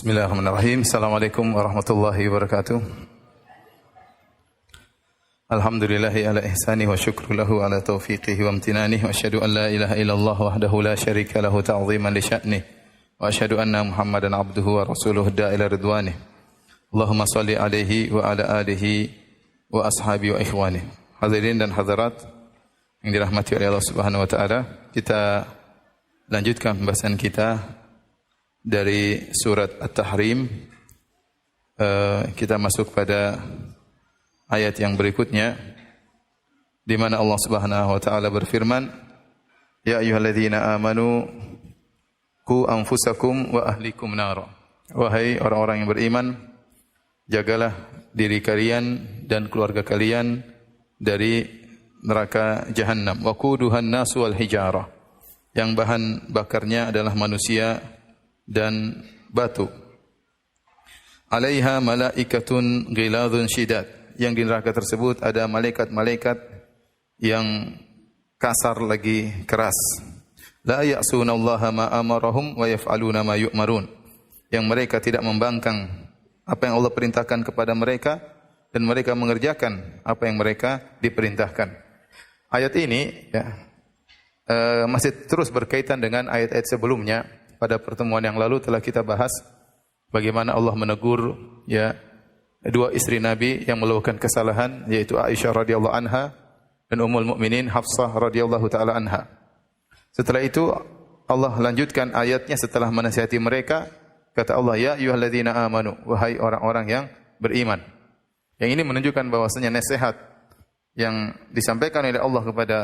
Bismillahirrahmanirrahim. Assalamualaikum warahmatullahi wabarakatuh. Alhamdulillahi ala ihsani wa syukru lahu ala taufiqihi wa amtinanihi wa asyhadu an la ilaha illallah wahdahu la syarika lahu ta'ziman li sya'nihi wa asyhadu anna Muhammadan abduhu wa rasuluhu da'ila ridwanihi. Allahumma salli alaihi wa ala alihi wa ashabi wa ikhwani. Hadirin dan hadirat yang dirahmati oleh Allah Subhanahu wa taala, kita lanjutkan pembahasan kita dari surat At-Tahrim. Kita masuk pada ayat yang berikutnya di mana Allah Subhanahu wa taala berfirman, "Ya ayyuhalladzina amanu qu anfusakum wa ahlikum nara." Wahai orang-orang yang beriman, jagalah diri kalian dan keluarga kalian dari neraka Jahannam. Wa quduhan nasu wal hijarah. Yang bahan bakarnya adalah manusia dan batu. Alaiha malaikatun ghiladun syidad. Yang di neraka tersebut ada malaikat-malaikat yang kasar lagi keras. La ya'sunallaha ma amarahum wa yaf'aluna ma yu'marun. Yang mereka tidak membangkang apa yang Allah perintahkan kepada mereka dan mereka mengerjakan apa yang mereka diperintahkan. Ayat ini masih terus berkaitan dengan ayat-ayat sebelumnya. Pada pertemuan yang lalu telah kita bahas bagaimana Allah menegur dua istri Nabi yang melakukan kesalahan, yaitu Aisyah radhiyallahu anha dan Ummul Mukminin Hafsah radhiyallahu taala anha. Setelah itu Allah lanjutkan ayatnya setelah menasihati mereka, kata Allah, "Ya ayyuhalladzina amanu," wahai orang-orang yang beriman. Yang ini menunjukkan bahwasanya nasihat yang disampaikan oleh Allah kepada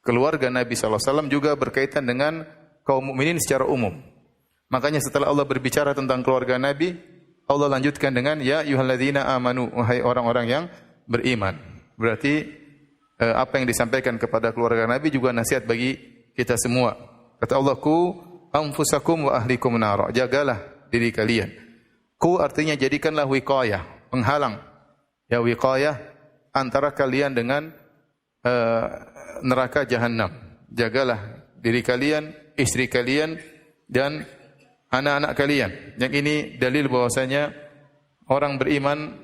keluarga Nabi sallallahu alaihi wasallam juga berkaitan dengan kaum mukminin secara umum. Makanya setelah Allah berbicara tentang keluarga Nabi, Allah lanjutkan dengan ya ayyuhalladzina amanu, wahai orang-orang yang beriman. Berarti apa yang disampaikan kepada keluarga Nabi juga nasihat bagi kita semua. Kata Allah, "Qu anfusakum wa ahlikum nara." Jagalah diri kalian. Qu artinya jadikanlah wiqayah, penghalang. Ya, wiqayah antara kalian dengan neraka Jahannam. Jagalah diri kalian, istri kalian dan anak-anak kalian. Yang ini dalil bahwasanya orang beriman,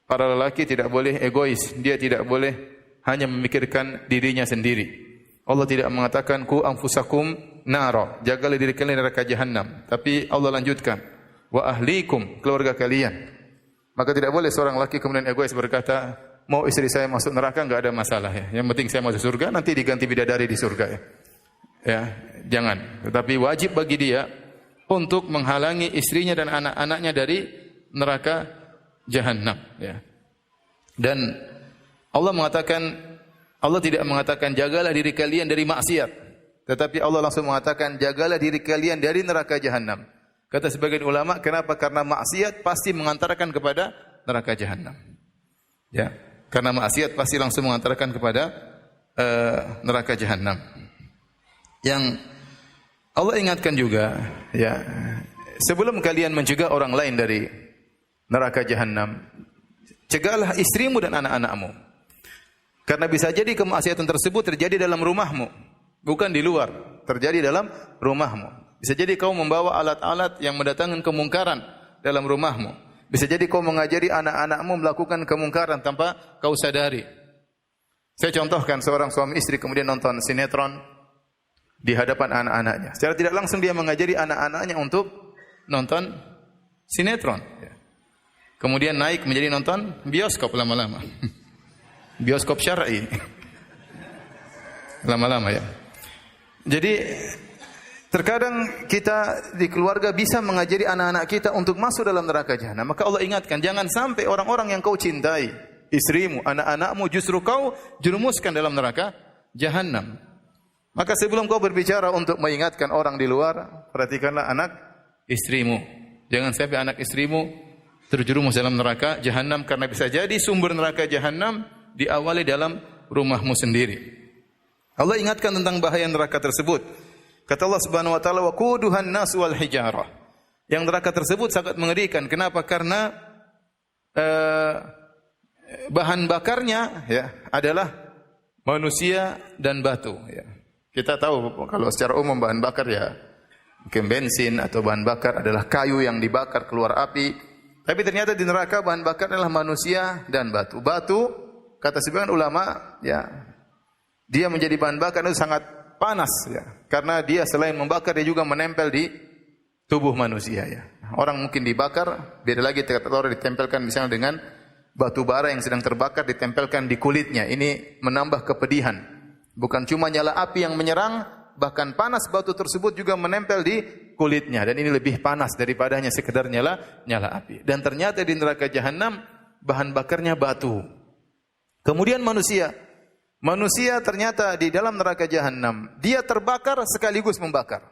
para lelaki tidak boleh egois. Dia tidak boleh hanya memikirkan dirinya sendiri. Allah tidak mengatakan ku anfusakum nara, jagalah diri kalian neraka Jahannam. Tapi Allah lanjutkan wa ahlikum, keluarga kalian. Maka tidak boleh seorang laki kemudian egois berkata, mau istri saya masuk neraka enggak ada masalah ya. Yang penting saya masuk surga, nanti diganti bidadari di surga ya. Ya, jangan. Tetapi wajib bagi dia untuk menghalangi istrinya dan anak-anaknya dari neraka Jahannam. Ya. Dan Allah tidak mengatakan jagalah diri kalian dari maksiat, tetapi Allah langsung mengatakan jagalah diri kalian dari neraka Jahannam. Kata sebagian ulama, kenapa? Karena maksiat pasti mengantarkan kepada neraka Jahannam. Ya, karena maksiat pasti langsung mengantarkan kepada neraka Jahannam. Yang Allah ingatkan juga, ya, sebelum kalian mencegah orang lain dari neraka Jahannam, cegahlah istrimu dan anak-anakmu. Karena bisa jadi kemaksiatan tersebut terjadi dalam rumahmu, bukan di luar, terjadi dalam rumahmu. Bisa jadi kau membawa alat-alat yang mendatangkan kemungkaran dalam rumahmu. Bisa jadi kau mengajari anak-anakmu melakukan kemungkaran tanpa kau sadari. Saya contohkan seorang suami istri kemudian nonton sinetron di hadapan anak-anaknya. Secara tidak langsung dia mengajari anak-anaknya untuk nonton sinetron. Kemudian naik menjadi nonton bioskop lama-lama. Bioskop syar'i. Lama-lama ya. Jadi terkadang kita di keluarga bisa mengajari anak-anak kita untuk masuk dalam neraka Jahannam. Maka Allah ingatkan, jangan sampai orang-orang yang kau cintai, istrimu, anak-anakmu, justru kau jerumuskan dalam neraka Jahannam. Maka sebelum kau berbicara untuk mengingatkan orang di luar, perhatikanlah anak istrimu. Jangan sampai anak istrimu terjerumus dalam neraka Jahannam, karena bisa jadi sumber neraka Jahannam diawali dalam rumahmu sendiri. Allah ingatkan tentang bahaya neraka tersebut. Kata Allah Subhanahu wa taala, "Wa quduhan nas wal hijarah." Yang neraka tersebut sangat mengerikan. Kenapa? Karena bahan bakarnya adalah manusia dan batu ya. Kita tahu kalau secara umum bahan bakar Mungkin bensin atau bahan bakar adalah kayu yang dibakar keluar api. Tapi ternyata di neraka bahan bakar adalah manusia dan batu. Batu, kata sebagian ulama, ya, dia menjadi bahan bakar itu sangat panas, ya. Karena dia selain membakar, dia juga menempel di tubuh manusia, ya. Orang mungkin dibakar, beda lagi kata orang ditempelkan misalnya dengan batu bara yang sedang terbakar ditempelkan di kulitnya. Ini menambah kepedihan. Bukan cuma nyala api yang menyerang, bahkan panas batu tersebut juga menempel di kulitnya. Dan ini lebih panas daripada hanya sekedar nyala api. Dan ternyata di neraka jahanam bahan bakarnya batu. Kemudian manusia ternyata di dalam neraka jahanam dia terbakar sekaligus membakar.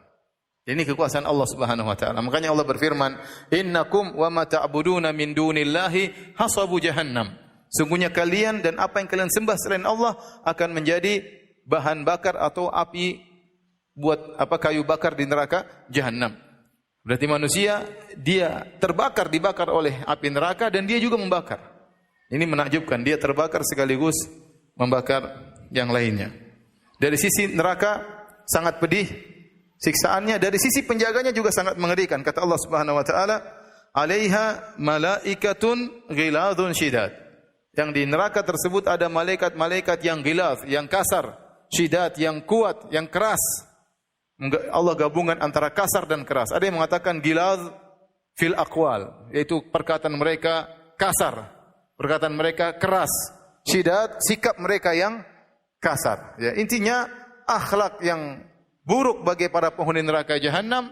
Ini kekuasaan Allah Subhanahu wa taala. Makanya Allah berfirman, "Innakum wa ma ta'buduna min dunillahi hasabu jahannam." Sungguhnya kalian dan apa yang kalian sembah selain Allah akan menjadi bahan bakar atau api buat kayu bakar di neraka jahanam. Berarti manusia dia dibakar oleh api neraka dan dia juga membakar. Ini menakjubkan, dia terbakar sekaligus membakar yang lainnya. Dari sisi neraka sangat pedih siksaannya, dari sisi penjaganya juga sangat mengerikan. Kata Allah Subhanahu wa taala, "'Alaiha malaikatun ghiladun syidad." Yang di neraka tersebut ada malaikat-malaikat yang ghilaz, yang kasar, syidad, yang kuat, yang keras. Allah gabungan antara kasar dan keras. Ada yang mengatakan ghilaz fil aqwal, yaitu perkataan mereka kasar, perkataan mereka keras. Syidad, sikap mereka yang kasar. Ya, intinya akhlak yang buruk bagi para penghuni neraka jahanam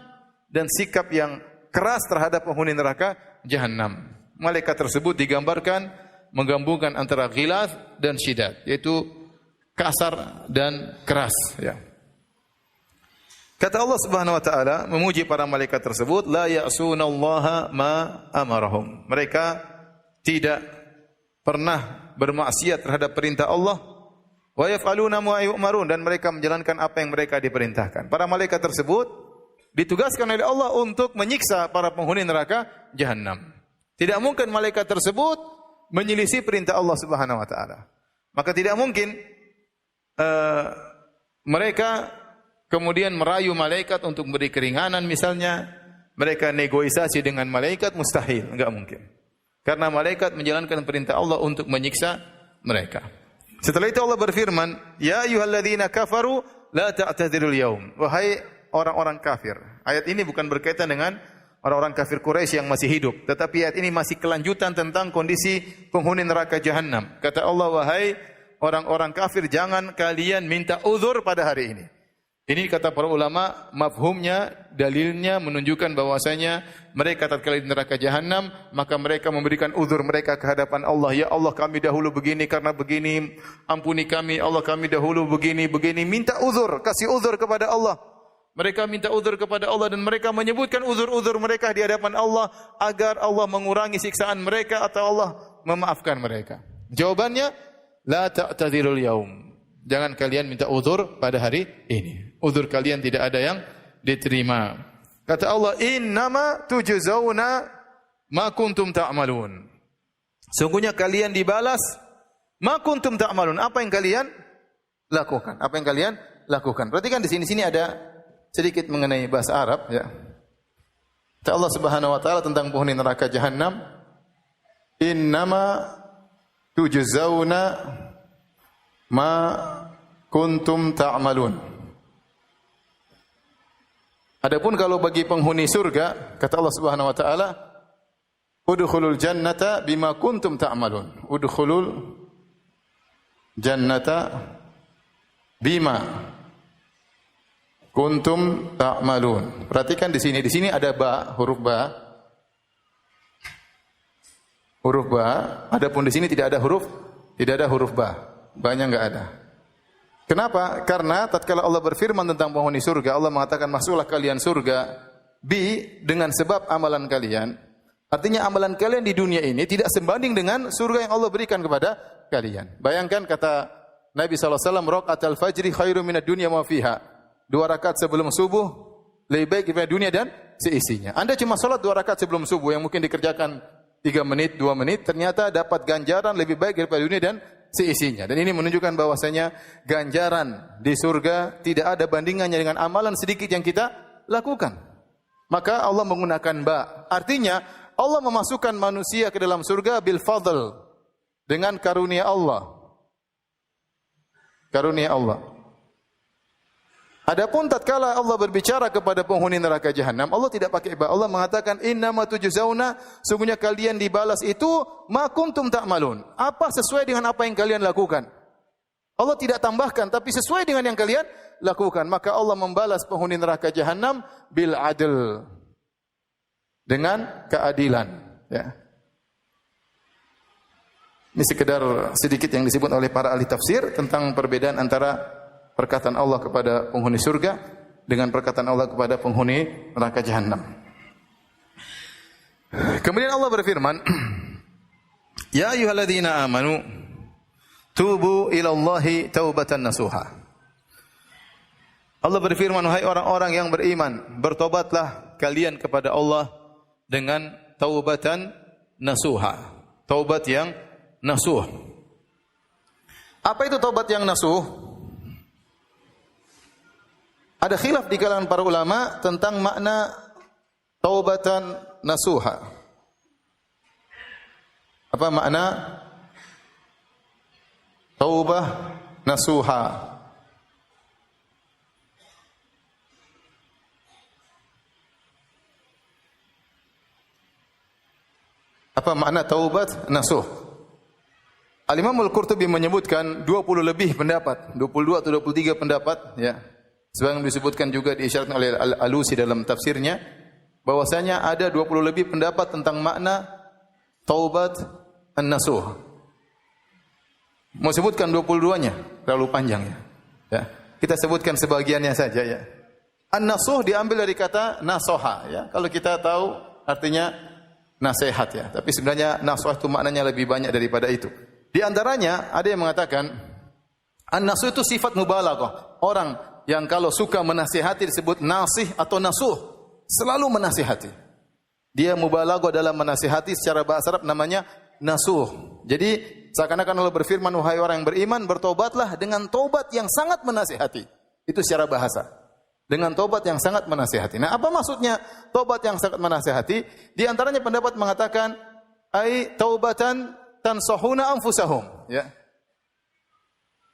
dan sikap yang keras terhadap penghuni neraka jahanam. Malaikat tersebut digambarkan menggabungkan antara ghilaz dan syidad, yaitu kasar dan keras, ya. Kata Allah Subhanahu wa taala memuji para malaikat tersebut, la ya'sunallaha ma amarahum. Mereka tidak pernah bermaksiat terhadap perintah Allah, wa yaf'aluna ma yu'marun, dan mereka menjalankan apa yang mereka diperintahkan. Para malaikat tersebut ditugaskan oleh Allah untuk menyiksa para penghuni neraka jahanam. Tidak mungkin malaikat tersebut menyelisih perintah Allah Subhanahu wa taala. Maka tidak mungkin mereka kemudian merayu malaikat untuk memberi keringanan misalnya, mereka negosiasi dengan malaikat, mustahil, enggak mungkin. Karena malaikat menjalankan perintah Allah untuk menyiksa mereka. Setelah itu Allah berfirman, "Ya ayyuhalladzina kafaru la ta'tadzirul yaum." Wahai orang-orang kafir. Ayat ini bukan berkaitan dengan orang-orang kafir Quraisy yang masih hidup, tetapi ayat ini masih kelanjutan tentang kondisi penghuni neraka jahanam. Kata Allah, "Wahai orang-orang kafir, jangan kalian minta uzur pada hari ini." Ini kata para ulama, mafhumnya, dalilnya menunjukkan bahwasanya mereka tatkala di neraka jahanam, maka mereka memberikan uzur mereka ke hadapan Allah. Ya Allah, kami dahulu begini karena begini, ampuni kami. Allah, kami dahulu begini. Minta uzur, kasih uzur kepada Allah. Mereka minta uzur kepada Allah dan mereka menyebutkan uzur-uzur mereka di hadapan Allah agar Allah mengurangi siksaan mereka atau Allah memaafkan mereka. Jawabannya, la ta'tadzirul yaum. Jangan kalian minta uzur pada hari ini. Uzur kalian tidak ada yang diterima. Kata Allah, "Innama tujzauna ma kuntum ta'malun." Sungguhnya kalian dibalas ma kuntum ta'malun, apa yang kalian lakukan. Apa yang kalian lakukan. Perhatikan di sini ada sedikit mengenai bahasa Arab, ya. Kata Allah Subhanahu wa taala tentang penghuni neraka jahanam, "Innama tujzauna ma kuntum ta'malun." Adapun kalau bagi penghuni surga, kata Allah Subhanahu wa taala, "Udkhulul jannata bima kuntum ta'malun." Udkhulul jannata bima kuntum ta'malun. Perhatikan di sini ada ba, huruf ba. Huruf ba, adapun di sini tidak ada huruf ba. Ba-nya enggak ada. Kenapa? Karena tatkala Allah berfirman tentang penghuni surga, Allah mengatakan, "Masuklah kalian surga dengan sebab amalan kalian." Artinya amalan kalian di dunia ini tidak sebanding dengan surga yang Allah berikan kepada kalian. Bayangkan kata Nabi SAW, "Raqatul fajri khairum minad dunya ma fiha." 2 rakaat sebelum subuh lebih baik daripada dunia dan seisinya. Anda cuma salat 2 rakaat sebelum subuh yang mungkin dikerjakan 3 menit, 2 menit, ternyata dapat ganjaran lebih baik daripada dunia dan seisinya. Dan ini menunjukkan bahwasanya ganjaran di surga tidak ada bandingannya dengan amalan sedikit yang kita lakukan. Maka Allah menggunakan ba. Artinya Allah memasukkan manusia ke dalam surga bil fadl, dengan karunia Allah. Karunia Allah. Adapun tatkala Allah berbicara kepada penghuni neraka jahanam, Allah tidak pakai ba. Allah mengatakan innama tujzauna, sungguhnya kalian dibalas itu ma kuntum ta'malun. Apa sesuai dengan apa yang kalian lakukan. Allah tidak tambahkan, tapi sesuai dengan yang kalian lakukan. Maka Allah membalas penghuni neraka jahanam bil adl, dengan keadilan. Ya. Ini sekedar sedikit yang disebut oleh para ahli tafsir tentang perbedaan antara perkataan Allah kepada penghuni surga dengan perkataan Allah kepada penghuni neraka jahanam. Kemudian Allah berfirman, Ya ayyuhalladzina amanu tubu ila Allahi taubatan nasuha. Allah berfirman, wahai orang-orang yang beriman, bertobatlah kalian kepada Allah dengan taubatan nasuha. Taubat yang nasuh. Apa itu taubat yang nasuh? Ada khilaf di kalangan para ulama tentang makna taubatan nasuha. Apa makna taubah nasuha? Apa makna taubat nasuh? Al-Imam Al-Qurtubi menyebutkan 20 lebih pendapat, 22 atau 23 pendapat, ya. Sebagaimana disebutkan juga diisyaratkan oleh Al-Alusi dalam tafsirnya, bahwasanya ada 20 lebih pendapat tentang makna taubat an-nasuh. Mau sebutkan 22-nya, terlalu panjang ya. Ya. Kita sebutkan sebagiannya saja ya. An-nasuh diambil dari kata nasoha ya. Kalau kita tahu artinya nasihat ya. Tapi sebenarnya nasuh itu maknanya lebih banyak daripada itu. Di antaranya ada yang mengatakan an-nasuh itu sifat mubalaghah. Orang yang kalau suka menasihati disebut nasih atau nasuh, selalu menasihati. Dia mubalaghah dalam menasihati, secara bahasa Arab namanya nasuh. Jadi seakan-akan Allah berfirman, wahai orang yang beriman, bertobatlah dengan tobat yang sangat menasihati. Itu secara bahasa. Dengan tobat yang sangat menasihati. Nah, apa maksudnya tobat yang sangat menasihati? Di antaranya pendapat mengatakan ai taubatan tansahuna anfusahum, ya.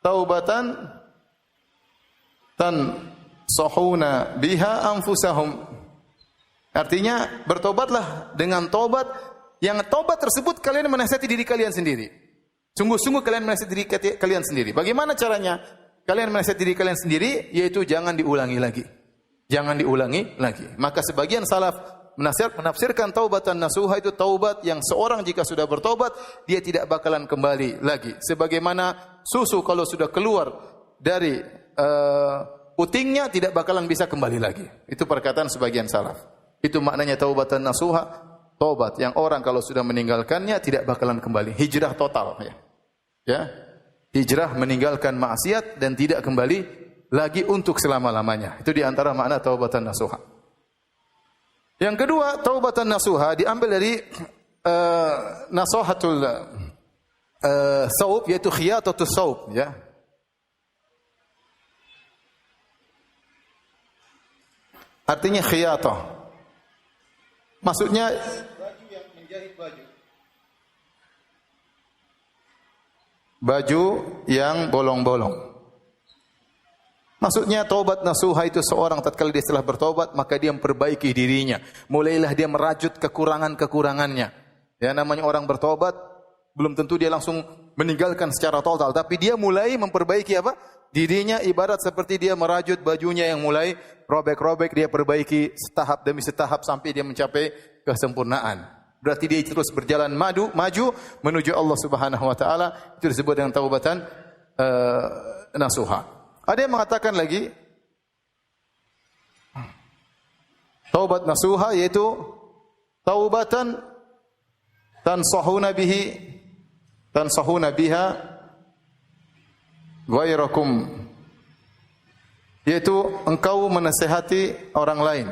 Taubatan tansahuna biha anfusahum. Artinya bertobatlah dengan tobat yang tobat tersebut kalian menasihati diri kalian sendiri. Sungguh-sungguh kalian menasihati diri kalian sendiri. Bagaimana caranya? Kalian menasihati diri kalian sendiri, yaitu jangan diulangi lagi. Jangan diulangi lagi. Maka sebagian salaf menafsirkan taubatan nasuha itu taubat yang seorang jika sudah bertobat, dia tidak bakalan kembali lagi. Sebagaimana susu kalau sudah keluar dari putingnya tidak bakalan bisa kembali lagi. Itu perkataan sebagian salaf. Itu maknanya taubatan nasuha, taubat yang orang kalau sudah meninggalkannya tidak bakalan kembali. Hijrah total ya. Ya. Hijrah meninggalkan maksiat dan tidak kembali lagi untuk selama-lamanya. Itu di antara makna taubatan nasuha. Yang kedua, taubatan nasuha diambil dari nasahatul saub, yaitu khiyatatus saub ya. Artinya khiyatah. Maksudnya baju yang menjahit baju. Baju yang bolong-bolong. Maksudnya taubat nasuha itu seorang tatkala dia setelah bertobat maka dia memperbaiki dirinya. Mulailah dia merajut kekurangan-kekurangannya. Ya, namanya orang bertobat belum tentu dia langsung meninggalkan secara total, tapi dia mulai memperbaiki apa? Dirinya. Ibarat seperti dia merajut bajunya yang mulai robek-robek, dia perbaiki setahap demi setahap sampai dia mencapai kesempurnaan. Berarti dia terus berjalan maju menuju Allah Subhanahu wa taala. Itu disebut dengan taubatan nasuha. Ada yang mengatakan lagi taubat nasuha yaitu taubatan tansahuna biha ghairakum, yaitu engkau menasihati orang lain.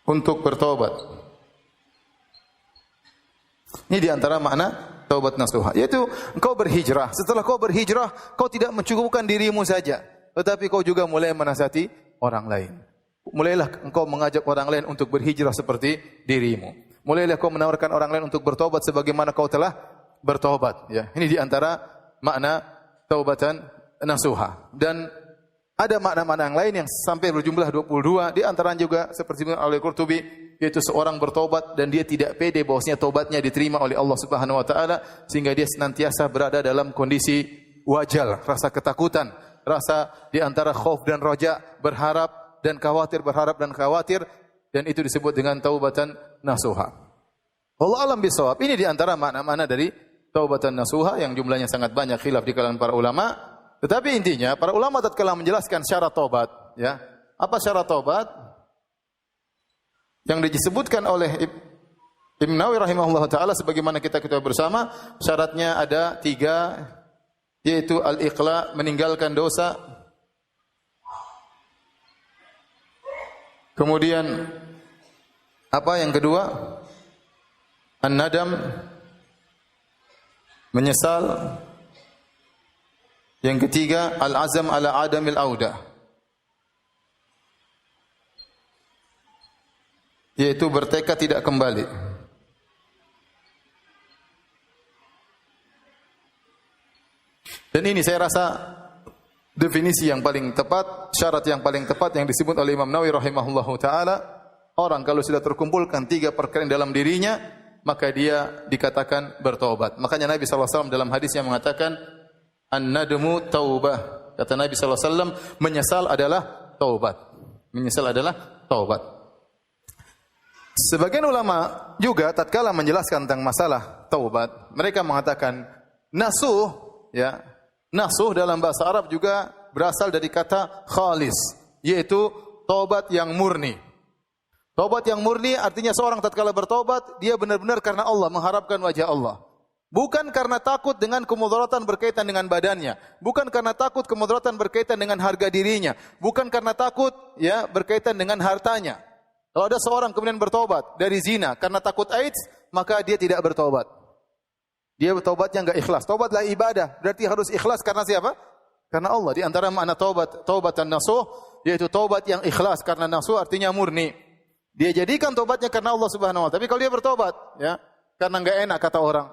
Untuk bertobat. Ini di antara makna taubat nasuha? Yaitu engkau berhijrah. Setelah kau berhijrah, kau tidak mencukupkan dirimu saja, tetapi kau juga mulai menasihati orang lain. Mulailah engkau mengajak orang lain untuk berhijrah seperti dirimu. Mulailah kau menawarkan orang lain untuk bertobat sebagaimana kau telah bertobat. Ya, ini di antara makna taubatan nasuha. Dan ada makna-makna yang lain yang sampai berjumlah 22. Di antaranya juga seperti oleh Qurtubi, yaitu seorang bertobat dan dia tidak pede bahwasanya tobatnya diterima oleh Allah Subhanahu wa taala, sehingga dia senantiasa berada dalam kondisi wajal, rasa ketakutan, rasa di antara khauf dan raja, berharap dan khawatir, berharap dan khawatir, dan itu disebut dengan taubatan nasuha. Allah alam bisawab. Ini di antara makna-makna dari taubatan nasuha yang jumlahnya sangat banyak, khilaf di kalangan para ulama. Tetapi intinya para ulama tatkala menjelaskan syarat taubat, ya. Apa syarat taubat? Yang disebutkan oleh Ibnu Nawawi rahimahullah taala sebagaimana kita ketahui bersama, syaratnya ada 3, yaitu al-iqla, meninggalkan dosa. Kemudian apa yang kedua? An-nadam, menyesal. Yang ketiga, al-azam ala adamil audah, yaitu bertekad tidak kembali. Dan ini saya rasa definisi yang paling tepat, syarat yang paling tepat yang disebut oleh Imam Nawawi rahimahullahu taala. Orang kalau sudah terkumpulkan 3 perkara dalam dirinya, maka dia dikatakan bertaubat. Makanya Nabi sallallahu alaihi wasallam dalam hadisnya mengatakan, an-nadmu taubah. Kata Nabi sallallahu alaihi wasallam, menyesal adalah taubat. Menyesal adalah taubat. Sebagian ulama juga tatkala menjelaskan tentang masalah taubat, mereka mengatakan nasuh, ya. Nasuh dalam bahasa Arab juga berasal dari kata khalis, yaitu taubat yang murni. Taubat yang murni artinya seorang tatkala bertaubat, dia benar-benar karena Allah, mengharapkan wajah Allah. Bukan karena takut dengan kemudaratan berkaitan dengan badannya, bukan karena takut kemudaratan berkaitan dengan harga dirinya, bukan karena takut ya berkaitan dengan hartanya. Kalau ada seorang kemudian bertobat dari zina karena takut AIDS, maka dia tidak bertobat. Dia bertobatnya enggak ikhlas. Tobatlah ibadah, berarti harus ikhlas karena siapa? Karena Allah. Di antara makna taubatan nasuh, yaitu taubat yang ikhlas, karena nasuh artinya murni. Dia jadikan tobatnya karena Allah Subhanahu wa taala. Tapi kalau dia bertobat ya karena enggak enak kata orang,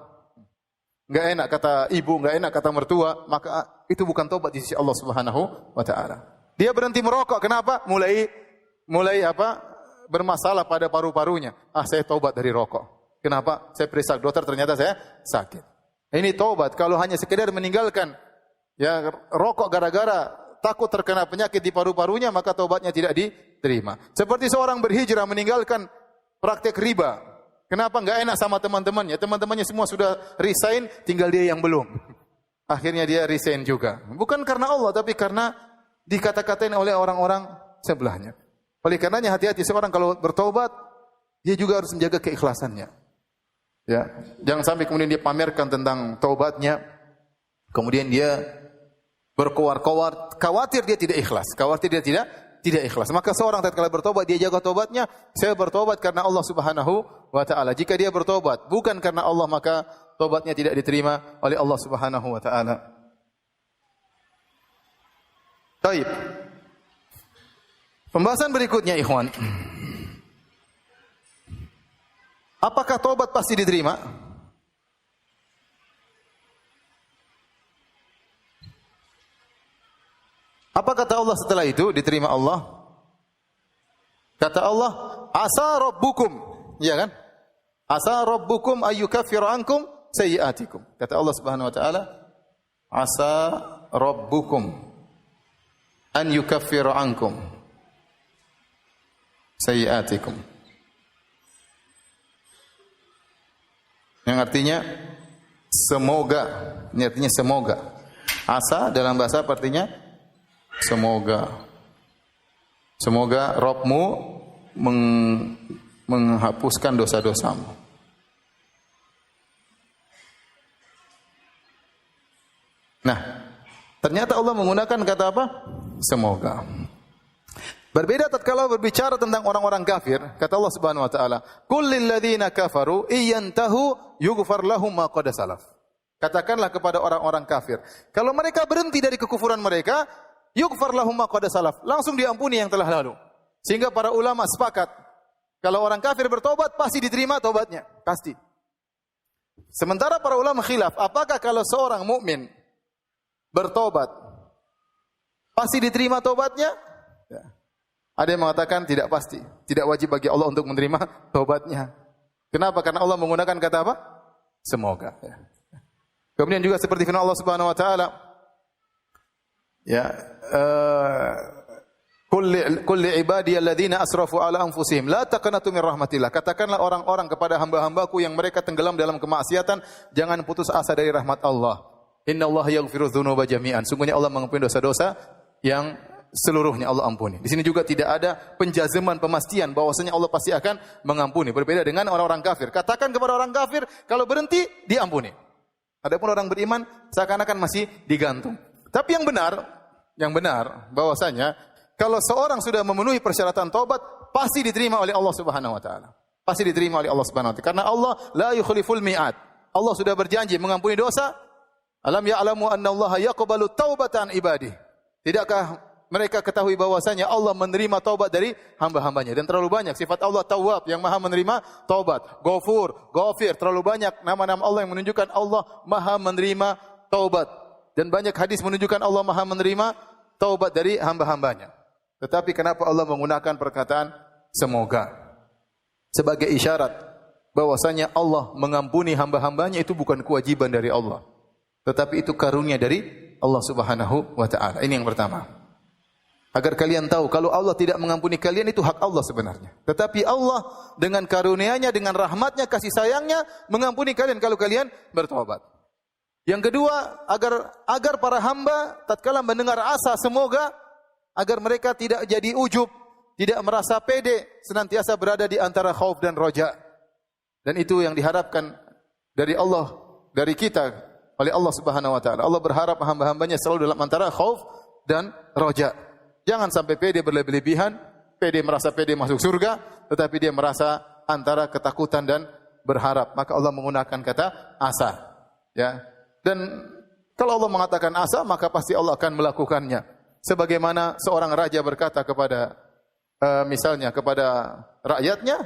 enggak enak kata ibu, enggak enak kata mertua, maka itu bukan tobat di sisi Allah Subhanahu wa taala. Dia berhenti merokok, kenapa? Mulai apa? Bermasalah pada paru-parunya. Saya taubat dari rokok. Kenapa? Saya periksa dokter, ternyata saya sakit. Ini taubat. Kalau hanya sekedar meninggalkan ya rokok gara-gara takut terkena penyakit di paru-parunya, maka taubatnya tidak diterima. Seperti seorang berhijrah meninggalkan praktek riba. Kenapa? Enggak enak sama teman-temannya. Teman-temannya semua sudah resign, tinggal dia yang belum. Akhirnya dia resign juga. Bukan karena Allah, tapi karena dikata-katain oleh orang-orang sebelahnya. Oleh karenanya hati-hati seorang kalau bertaubat, dia juga harus menjaga keikhlasannya. Ya, jangan sampai kemudian dia pamerkan tentang taubatnya, kemudian dia berkoar-koar, khawatir dia tidak ikhlas, khawatir dia tidak ikhlas. Maka seorang tatkala bertobat, dia jaga taubatnya. Saya bertobat karena Allah Subhanahu wa taala. Jika dia bertobat bukan karena Allah, maka taubatnya tidak diterima oleh Allah Subhanahu wa taala. Baik. Pembahasan berikutnya, ikhwan. Apakah taubat pasti diterima? Apa kata Allah setelah itu diterima Allah? Kata Allah, asa rabbukum, iya kan? Asa rabbukum ayyukaffiru ankum sayyi'atikum. Kata Allah Subhanahu wa taala, asa rabbukum an yukaffiru ankum sayyi'atikum. Yang artinya semoga, ini artinya semoga. Asa dalam bahasa artinya semoga. Semoga Rabbmu menghapuskan dosa-dosamu. Nah, ternyata Allah menggunakan kata apa? Semoga. Berbeda tatkala berbicara tentang orang-orang kafir, kata Allah Subhanahu wa taala, "Qul lil ladzina kafaru iyantahu yughfar lahum ma qad salaf." Katakanlah kepada orang-orang kafir, kalau mereka berhenti dari kekufuran mereka, yughfar lahum ma qad salaf, langsung diampuni yang telah lalu. Sehingga para ulama sepakat, kalau orang kafir bertobat pasti diterima tobatnya, pasti. Sementara para ulama khilaf, apakah kalau seorang mukmin bertobat pasti diterima tobatnya? Ya. Ada yang mengatakan tidak pasti, tidak wajib bagi Allah untuk menerima taubatnya. Kenapa? Karena Allah menggunakan kata apa? Semoga. Ya. Kemudian juga seperti firman Allah Subhanahu wa taala, ya, qul li ibadiyalladzina asrafu ala anfusihim la taqnatu min rahmatillah. Katakanlah orang-orang kepada hamba-hambaku yang mereka tenggelam dalam kemaksiatan, jangan putus asa dari rahmat Allah. Innallaha yaghfiru dzunuba jami'an. Sungguhnya Allah mengampuni dosa-dosa yang seluruhnya Allah ampuni. Di sini juga tidak ada penjazaman, pemastian bahwasanya Allah pasti akan mengampuni. Berbeda dengan orang-orang kafir. Katakan kepada orang kafir, kalau berhenti diampuni. Adapun orang beriman seakan-akan masih digantung. Tapi yang benar bahwasanya kalau seorang sudah memenuhi persyaratan taubat pasti diterima oleh Allah Subhanahu wa taala. Pasti diterima oleh Allah Subhanahu wa taala. Karena Allah la yukhliful mi'ad. Allah sudah berjanji mengampuni dosa. Alam ya'lamu anna Allah yaqbalu taubatan ibadih. Tidakkah mereka ketahui bahwasanya Allah menerima taubat dari hamba-hambanya. Dan terlalu banyak sifat Allah Tawwab yang maha menerima taubat. Ghafur, Ghafir, terlalu banyak nama-nama Allah yang menunjukkan Allah maha menerima taubat. Dan banyak hadis menunjukkan Allah maha menerima taubat dari hamba-hambanya. Tetapi kenapa Allah menggunakan perkataan semoga? Sebagai isyarat bahwasanya Allah mengampuni hamba-hambanya itu bukan kewajiban dari Allah. Tetapi itu karunia dari Allah Subhanahu wa taala. Ini yang pertama. Agar kalian tahu, kalau Allah tidak mengampuni kalian, itu hak Allah sebenarnya. Tetapi Allah dengan karunia-Nya, dengan rahmat-Nya, kasih sayang-Nya, mengampuni kalian kalau kalian bertobat. Yang kedua, agar para hamba tatkala mendengar asa semoga, agar mereka tidak jadi ujub, tidak merasa pede, senantiasa berada di antara khauf dan roja. Dan itu yang diharapkan dari Allah, dari kita, oleh Allah Subhanahu wa taala. Allah berharap hamba-hambanya selalu dalam antara khauf dan roja. Jangan sampai pede berlebih-lebihan, merasa pede masuk surga, tetapi dia merasa antara ketakutan dan berharap. Maka Allah menggunakan kata asa. Ya. Dan kalau Allah mengatakan asa, maka pasti Allah akan melakukannya. Sebagaimana seorang raja berkata kepada misalnya kepada rakyatnya,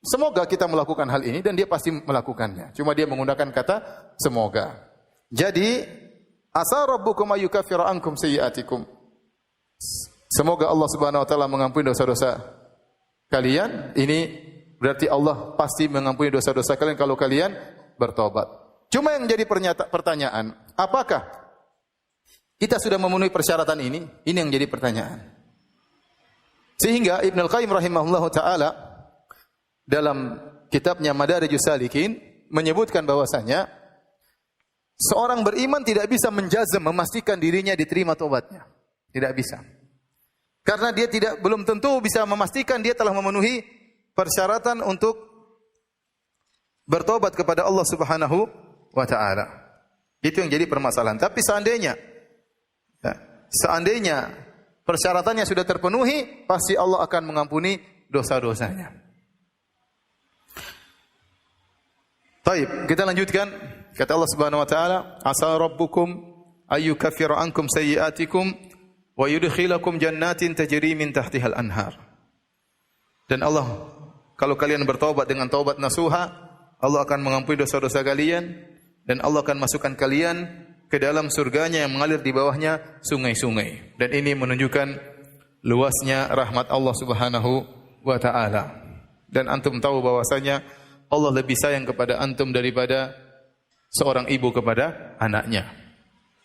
semoga kita melakukan hal ini, dan dia pasti melakukannya. Cuma dia menggunakan kata semoga. Jadi, asa rabbukum ayyukaffira ankum sayyi'atikum. Semoga Allah Subhanahu wa taala mengampuni dosa-dosa kalian. Ini berarti Allah pasti mengampuni dosa-dosa kalian kalau kalian bertobat. Cuma yang jadi pertanyaan, apakah kita sudah memenuhi persyaratan ini? Ini yang jadi pertanyaan. Sehingga Ibnu Al-Qayyim rahimahullahu taala dalam kitabnya Madarijus Salikin menyebutkan bahwasanya seorang beriman tidak bisa menjazam, memastikan dirinya diterima tobatnya. Tidak bisa. Karena dia belum tentu bisa memastikan dia telah memenuhi persyaratan untuk bertobat kepada Allah Subhanahu wa taala. Itu yang jadi permasalahan. Tapi seandainya persyaratannya sudah terpenuhi, pasti Allah akan mengampuni dosa-dosanya. Baik, kita lanjutkan. Kata Allah Subhanahu wa taala, "Asa rabbukum ayyukaffira ankum sayyi'atikum wa yudkhilakum jannatin tajri min tahtihal anhar." Dan Allah, kalau kalian bertobat dengan taubat nasuha, Allah akan mengampuni dosa-dosa kalian, dan Allah akan masukkan kalian ke dalam surganya yang mengalir di bawahnya sungai-sungai. Dan ini menunjukkan luasnya rahmat Allah Subhanahu wa taala. Dan antum tahu bahwasanya Allah lebih sayang kepada antum daripada seorang ibu kepada anaknya.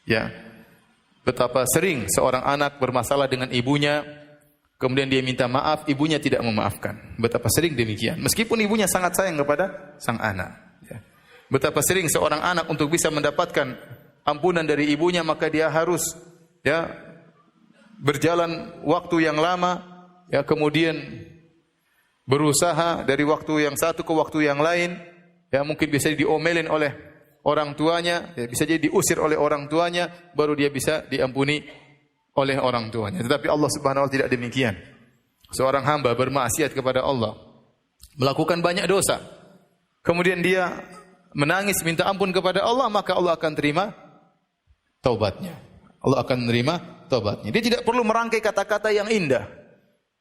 Ya. Betapa sering seorang anak bermasalah dengan ibunya, kemudian dia minta maaf, ibunya tidak memaafkan. Betapa sering demikian. Meskipun ibunya sangat sayang kepada sang anak. Ya. Betapa sering seorang anak untuk bisa mendapatkan ampunan dari ibunya, maka dia harus berjalan waktu yang lama, kemudian berusaha dari waktu yang satu ke waktu yang lain, mungkin bisa diomelin oleh orang tuanya, bisa jadi diusir oleh orang tuanya, baru dia bisa diampuni oleh orang tuanya. Tetapi Allah Subhanahu wa taala tidak demikian. Seorang hamba bermaksiat kepada Allah, melakukan banyak dosa, kemudian dia menangis minta ampun kepada Allah, maka Allah akan terima taubatnya. Allah akan menerima taubatnya. Dia tidak perlu merangkai kata-kata yang indah.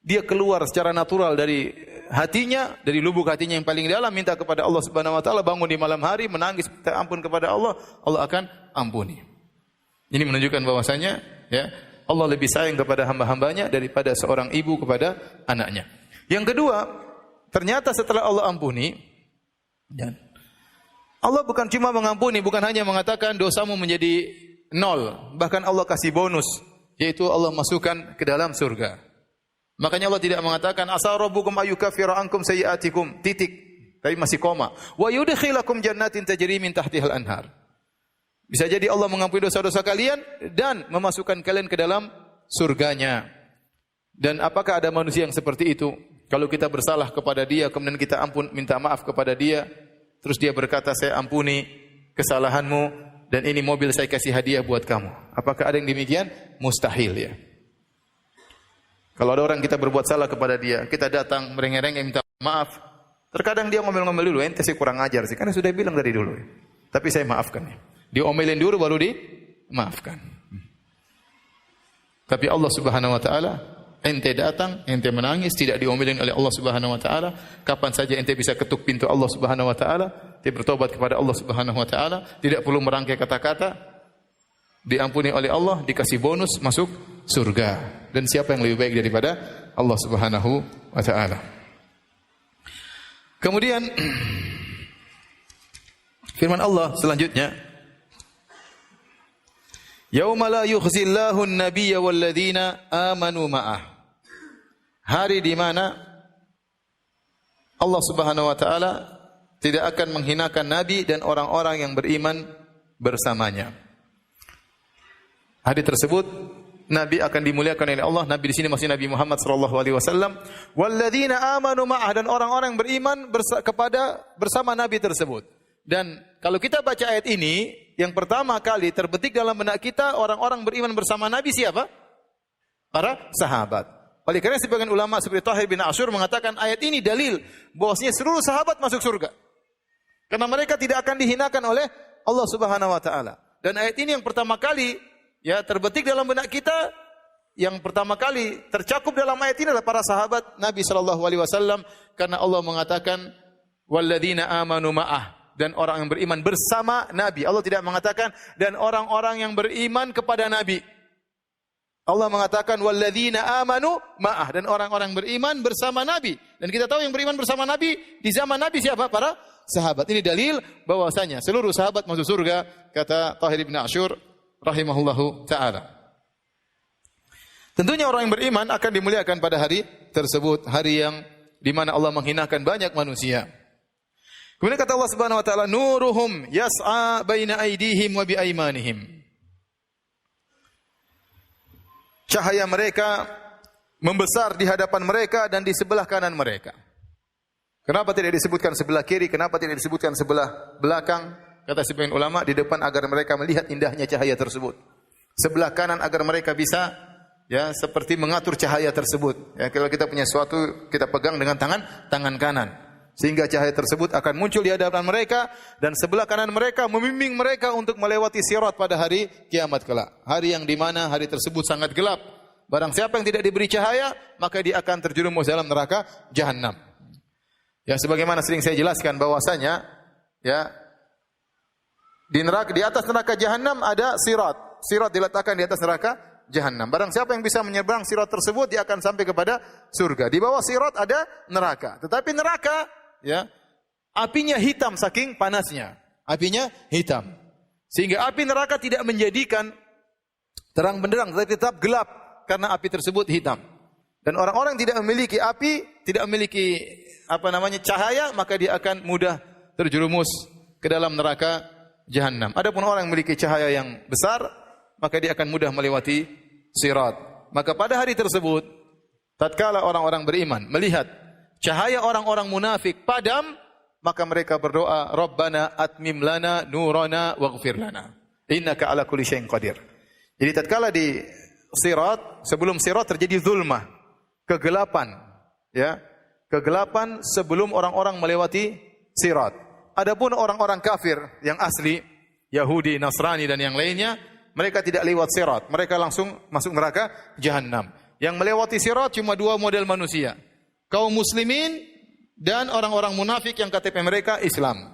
Dia keluar secara natural dari hatinya, dari lubuk hatinya yang paling dalam, minta kepada Allah Subhanahu wa taala, bangun di malam hari menangis minta ampun kepada Allah, Allah akan ampuni. Ini menunjukkan bahwasanya ya, Allah lebih sayang kepada hamba-hambanya daripada seorang ibu kepada anaknya. Yang kedua, ternyata setelah Allah ampuni, dan Allah bukan cuma mengampuni, bukan hanya mengatakan dosamu menjadi 0, bahkan Allah kasih bonus, yaitu Allah masukkan ke dalam surga. Makanya Allah tidak mengatakan asa rabbukum ayyukaffira ankum sayyi'atikum, titik, tapi masih koma. Wa yudkhilakum jannatin tajri min tahtihal anhar. Bisa jadi Allah mengampuni dosa-dosa kalian dan memasukkan kalian ke dalam surganya. Dan apakah ada manusia yang seperti itu? Kalau kita bersalah kepada dia, kemudian kita minta maaf kepada dia, terus dia berkata, saya ampuni kesalahanmu, dan ini mobil saya kasih hadiah buat kamu. Apakah ada yang demikian? Mustahil ya. Kalau ada orang kita berbuat salah kepada dia, kita datang merengek-rengek minta maaf. Terkadang dia ngomel-ngomel dulu, ente sih kurang ajar sih, karena sudah bilang dari dulu. Tapi saya maafkan ya. Diomelin dulu baru dimaafkan. Tapi Allah Subhanahu wa taala, ente datang, ente menangis, tidak diomelin oleh Allah Subhanahu wa taala, kapan saja ente bisa ketuk pintu Allah Subhanahu wa taala, dia bertobat kepada Allah Subhanahu wa taala, tidak perlu merangkai kata-kata, diampuni oleh Allah, dikasih bonus masuk surga. Dan siapa yang lebih baik daripada Allah Subhanahu wa taala? Kemudian firman Allah selanjutnya, yauma la yukhzillahu an-nabiyya walladzina amanu ma'ah. Hari di mana Allah Subhanahu wa taala tidak akan menghinakan nabi dan orang-orang yang beriman bersamanya. Hari tersebut nabi akan dimuliakan oleh Allah. Nabi di sini masih Nabi Muhammad sallallahu alaihi wasallam. Walladzina amanu ma'ah, dan orang-orang yang beriman bersama nabi tersebut. Dan kalau kita baca ayat ini, yang pertama kali terbetik dalam benak kita, orang-orang beriman bersama Nabi siapa? Para sahabat. Oleh karena sebagian ulama seperti Tahir bin Ashur mengatakan ayat ini dalil bahwasanya seluruh sahabat masuk surga. Karena mereka tidak akan dihinakan oleh Allah Subhanahu wa taala. Dan ayat ini yang pertama kali ya terbetik dalam benak kita, yang pertama kali tercakup dalam ayat ini adalah para sahabat Nabi sallallahu alaihi wasallam, karena Allah mengatakan walladzina amanu ma'ah, dan orang yang beriman bersama Nabi. Allah tidak mengatakan dan orang-orang yang beriman kepada Nabi. Allah mengatakan walladzina amanu ma'ah, dan orang-orang beriman bersama Nabi. Dan kita tahu yang beriman bersama Nabi di zaman Nabi siapa? Para sahabat. Ini dalil bahwasanya seluruh sahabat masuk surga, kata Tahir bin Ashur rahimahullahu taala. Tentunya orang yang beriman akan dimuliakan pada hari tersebut, hari yang di mana Allah menghinakan banyak manusia. Kemudian kata Allah Subhanahu wa taala, nuruhum yas'a baina aydihim wa bi aymanihim. Cahaya mereka membesar di hadapan mereka dan di sebelah kanan mereka. Kenapa tidak disebutkan sebelah kiri? Kenapa tidak disebutkan sebelah belakang? Kata sebagian ulama, di depan agar mereka melihat indahnya cahaya tersebut. Sebelah kanan agar mereka bisa ya seperti mengatur cahaya tersebut. Ya, kalau kita punya sesuatu kita pegang dengan tangan kanan, sehingga cahaya tersebut akan muncul di hadapan mereka, dan sebelah kanan mereka membimbing mereka untuk melewati sirat pada hari kiamat kelak. Hari yang di mana hari tersebut sangat gelap. Barang siapa yang tidak diberi cahaya, maka dia akan terjerumus dalam neraka jahanam. Ya, sebagaimana sering saya jelaskan bahwasanya ya di atas neraka jahanam ada sirat. Sirat diletakkan di atas neraka jahanam. Barang siapa yang bisa menyeberang sirat tersebut, dia akan sampai kepada surga. Di bawah sirat ada neraka. Tetapi neraka ya, apinya hitam saking panasnya. Apinya hitam. Sehingga api neraka tidak menjadikan terang benderang, tetapi tetap gelap karena api tersebut hitam. Dan orang-orang tidak memiliki api, tidak memiliki cahaya, maka dia akan mudah terjerumus ke dalam neraka jahanam. Adapun orang yang memiliki cahaya yang besar, maka dia akan mudah melewati sirat. Maka pada hari tersebut, tatkala orang-orang beriman melihat cahaya orang-orang munafik padam, maka mereka berdoa, Rabbana atmim lana nurana waghfir lana innaka ala kulli syai'in qadir. Jadi tatkala di sirat, sebelum sirat terjadi zulmah, kegelapan, ya. Kegelapan sebelum orang-orang melewati sirat. Adapun orang-orang kafir yang asli, Yahudi, Nasrani dan yang lainnya, mereka tidak lewat sirat, mereka langsung masuk neraka Jahannam. Yang melewati sirat cuma dua model manusia, kaum muslimin dan orang-orang munafik yang KTP mereka Islam.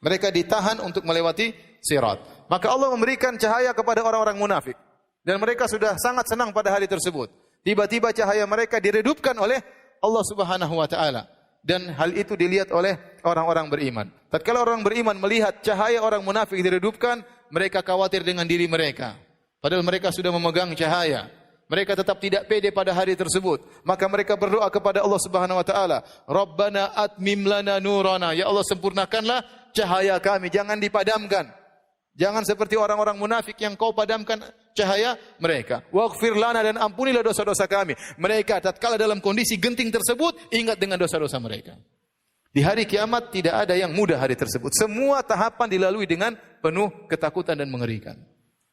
Mereka ditahan untuk melewati sirat. Maka Allah memberikan cahaya kepada orang-orang munafik. Dan mereka sudah sangat senang pada hari tersebut. Tiba-tiba cahaya mereka diredupkan oleh Allah Subhanahu wa taala, dan hal itu dilihat oleh orang-orang beriman. Tatkala orang beriman melihat cahaya orang munafik diredupkan, mereka khawatir dengan diri mereka. Padahal mereka sudah memegang cahaya. Mereka tetap tidak pede pada hari tersebut. Maka mereka berdoa kepada Allah Subhanahu wa taala, "Rabbana atmim lana nurana." Ya Allah, sempurnakanlah cahaya kami, jangan dipadamkan. Jangan seperti orang-orang munafik yang kau padamkan cahaya mereka. Waghfir lana, dan ampunilah dosa-dosa kami. Mereka tatkala dalam kondisi genting tersebut ingat dengan dosa-dosa mereka. Di hari kiamat tidak ada yang mudah hari tersebut. Semua tahapan dilalui dengan penuh ketakutan dan mengerikan.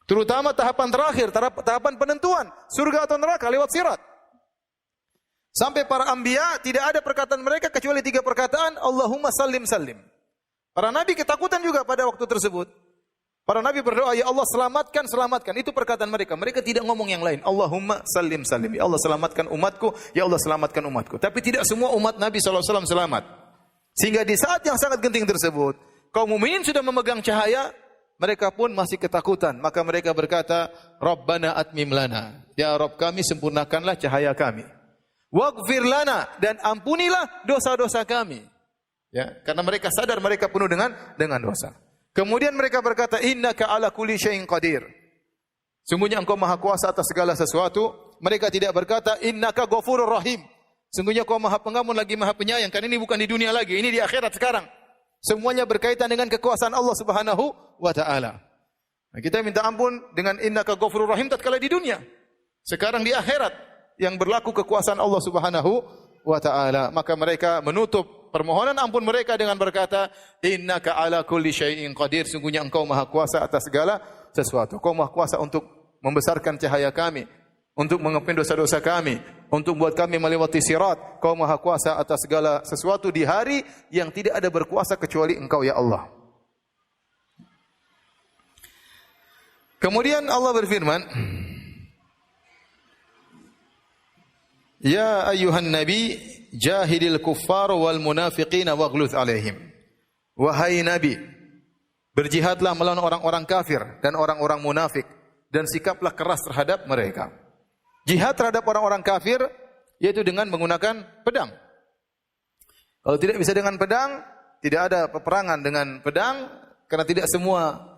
Terutama tahapan terakhir, tahapan penentuan surga atau neraka lewat sirat. Sampai para anbiya tidak ada perkataan mereka kecuali 3 perkataan, Allahumma sallim sallim. Para nabi ketakutan juga pada waktu tersebut. Para nabi berdoa, ya Allah selamatkan, selamatkan. Itu perkataan mereka. Mereka tidak ngomong yang lain. Allahumma sallim sallim. Ya Allah selamatkan umatku. Ya Allah selamatkan umatku. Tapi tidak semua umat Nabi SAW selamat. Sehingga di saat yang sangat genting tersebut, kaum mukminin sudah memegang cahaya, mereka pun masih ketakutan. Maka mereka berkata, Rabbana atmim lana. Ya Rabb kami, sempurnakanlah cahaya kami. Waghfir lana, dan ampunilah dosa-dosa kami. Ya, karena mereka sadar mereka penuh dengan dosa. Kemudian mereka berkata, innaka ala kulli syai'in qadir. Sungguhnya engkau maha kuasa atas segala sesuatu. Mereka tidak berkata, innaka ghafurur rahim. Sungguhnya engkau maha pengampun lagi maha penyayang. Karena ini bukan di dunia lagi, ini di akhirat sekarang. Semuanya berkaitan dengan kekuasaan Allah Subhanahu wa taala. Nah, kita minta ampun dengan innaka ghafurur rahim tatkala di dunia. Sekarang di akhirat yang berlaku kekuasaan Allah Subhanahu wa taala. Maka mereka menutup permohonan ampun mereka dengan berkata, innaka ala kulli syai'in qadir. Sungguhnya engkau maha kuasa atas segala sesuatu. Engkau maha kuasa untuk membesarkan cahaya kami, untuk mengampuni dosa-dosa kami, untuk buat kami melewati sirat. Engkau maha kuasa atas segala sesuatu di hari yang tidak ada berkuasa kecuali engkau ya Allah. Kemudian Allah berfirman, ya ayyuhan nabi jahidil kuffar wal munafiqina waghluz alaihim. Wahai Nabi, berjihadlah melawan orang-orang kafir dan orang-orang munafik, dan sikaplah keras terhadap mereka. Jihad terhadap orang-orang kafir yaitu dengan menggunakan pedang. Kalau tidak bisa dengan pedang, tidak ada peperangan dengan pedang, karena tidak semua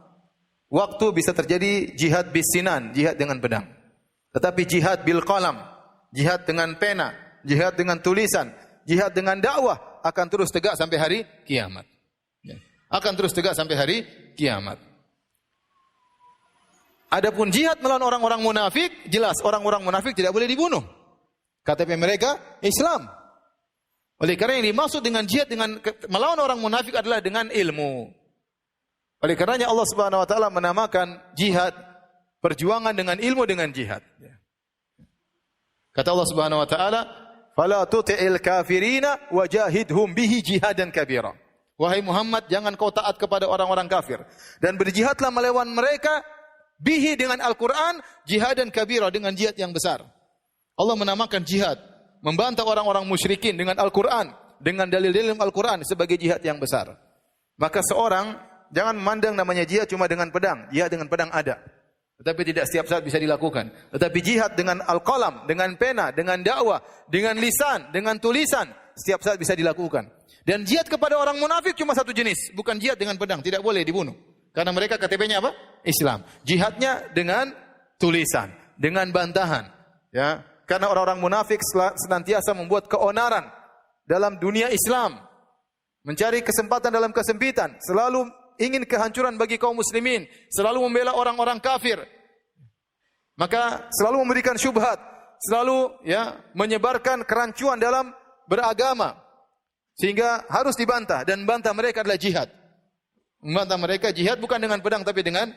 waktu bisa terjadi jihad bisinan, jihad dengan pedang. Tetapi jihad bil qalam, jihad dengan pena, jihad dengan tulisan, jihad dengan dakwah akan terus tegak sampai hari kiamat. Akan terus tegak sampai hari kiamat. Adapun jihad melawan orang-orang munafik, jelas orang-orang munafik tidak boleh dibunuh. KTP mereka Islam. Oleh karena yang dimaksud dengan jihad dengan melawan orang munafik adalah dengan ilmu. Oleh karenanya Allah Subhanahu wa taala menamakan jihad perjuangan dengan ilmu dengan jihad. Kata Allah Subhanahu wa taala, "Fala tuti'il kafirina wajahidhum bihi jihadan kabira." Wahai Muhammad, jangan kau taat kepada orang-orang kafir dan berjihadlah melawan mereka bihi dengan Al-Qur'an, jihadan kabira dengan jihad yang besar. Allah menamakan jihad membantah orang-orang musyrikin dengan Al-Qur'an, dengan dalil-dalil Al-Qur'an sebagai jihad yang besar. Maka seorang jangan memandang namanya jihad cuma dengan pedang. Jihad dengan pedang ada, tetapi tidak setiap saat bisa dilakukan. Tetapi jihad dengan al-qalam, dengan pena, dengan dakwah, dengan lisan, dengan tulisan, setiap saat bisa dilakukan. Dan jihad kepada orang munafik cuma satu jenis, bukan jihad dengan pedang, tidak boleh dibunuh. Karena mereka KTP-nya apa? Islam. Jihadnya dengan tulisan, dengan bantahan. Ya, karena orang-orang munafik senantiasa membuat keonaran dalam dunia Islam, mencari kesempatan dalam kesempitan, selalu ingin kehancuran bagi kaum muslimin, selalu membela orang-orang kafir. Maka selalu memberikan syubhat, selalu menyebarkan kerancuan dalam beragama. Sehingga harus dibantah, dan bantah mereka adalah jihad. Membantah mereka jihad bukan dengan pedang tapi dengan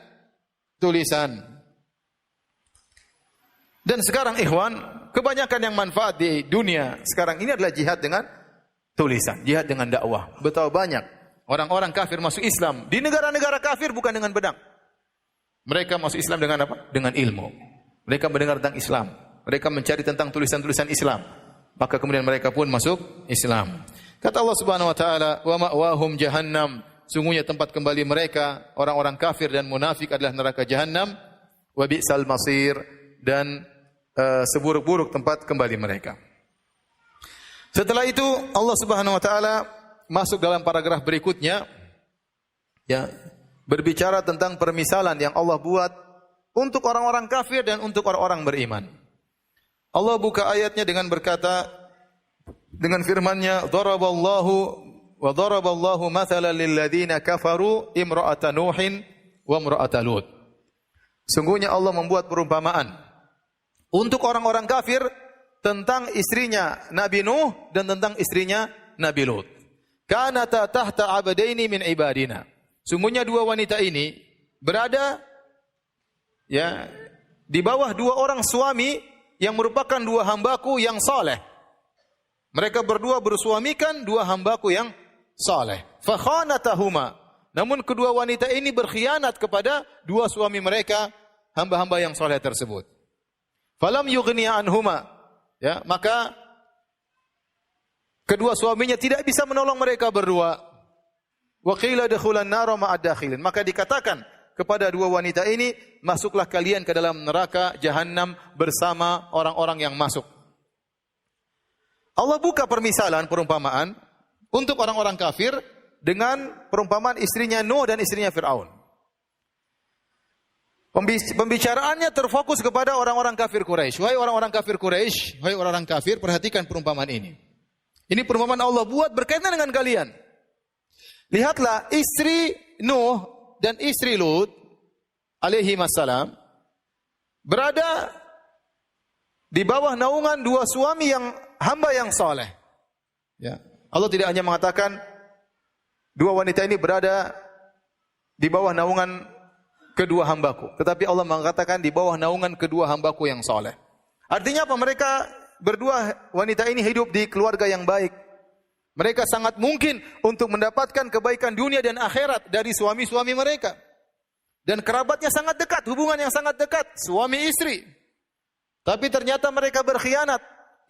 tulisan. Dan sekarang ikhwan, kebanyakan yang manfaat di dunia sekarang ini adalah jihad dengan tulisan, jihad dengan dakwah. Betapa banyak orang-orang kafir masuk Islam di negara-negara kafir bukan dengan pedang. Mereka masuk Islam dengan apa? Dengan ilmu. Mereka mendengar tentang Islam. Mereka mencari tentang tulisan-tulisan Islam. Maka kemudian mereka pun masuk Islam. Kata Allah Subhanahu wa taala, "Wa ma'wahum jahannam." Sungguhnya tempat kembali mereka orang-orang kafir dan munafik adalah neraka Jahannam. Wa bi'sal masir, dan seburuk-buruk tempat kembali mereka. Setelah itu Allah Subhanahu wa taala masuk dalam paragraf berikutnya, ya, berbicara tentang permisalan yang Allah buat untuk orang-orang kafir dan untuk orang-orang beriman. Allah buka ayatnya dengan berkata, dengan firman-Nya, "Daraballahu mathalan lil ladzina kafaru imra'ata Nuhin wa imra'ata Lut." Sungguhnya Allah membuat perumpamaan untuk orang-orang kafir tentang istrinya Nabi Nuh dan tentang istrinya Nabi Lut. Kanata tahta abdaini min ibadina. Sungguhnya dua wanita ini berada, ya, di bawah dua orang suami yang merupakan dua hambaku yang saleh. Mereka berdua bersuamikan dua hambaku yang saleh. Fa khanatahuma. Namun kedua wanita ini berkhianat kepada dua suami mereka, hamba-hamba yang saleh tersebut. Falam yughniya anhuma. Ya, maka kedua suaminya tidak bisa menolong mereka berdua. Wa qila dukhulan nar ma'ad dakhilin. Maka dikatakan kepada dua wanita ini, masuklah kalian ke dalam neraka Jahannam bersama orang-orang yang masuk. Allah buka permisalan, perumpamaan untuk orang-orang kafir dengan perumpamaan istrinya Nuh dan istrinya Fir'aun. Pembicaraannya terfokus kepada orang-orang kafir Quraisy. Wahai orang-orang kafir Quraisy, wahai orang-orang kafir, perhatikan perumpamaan ini. Ini perumpamaan Allah buat berkaitan dengan kalian. Lihatlah istri Nuh dan istri Lut alaihi wassalam berada di bawah naungan dua suami yang hamba yang saleh. Ya. Allah tidak hanya mengatakan dua wanita ini berada di bawah naungan kedua hambaku, tetapi Allah mengatakan di bawah naungan kedua hambaku yang saleh. Artinya apa? Mereka berdua wanita ini hidup di keluarga yang baik. Mereka sangat mungkin untuk mendapatkan kebaikan dunia dan akhirat dari suami-suami mereka. Dan kerabatnya sangat dekat, hubungan yang sangat dekat, suami istri. Tapi ternyata mereka berkhianat.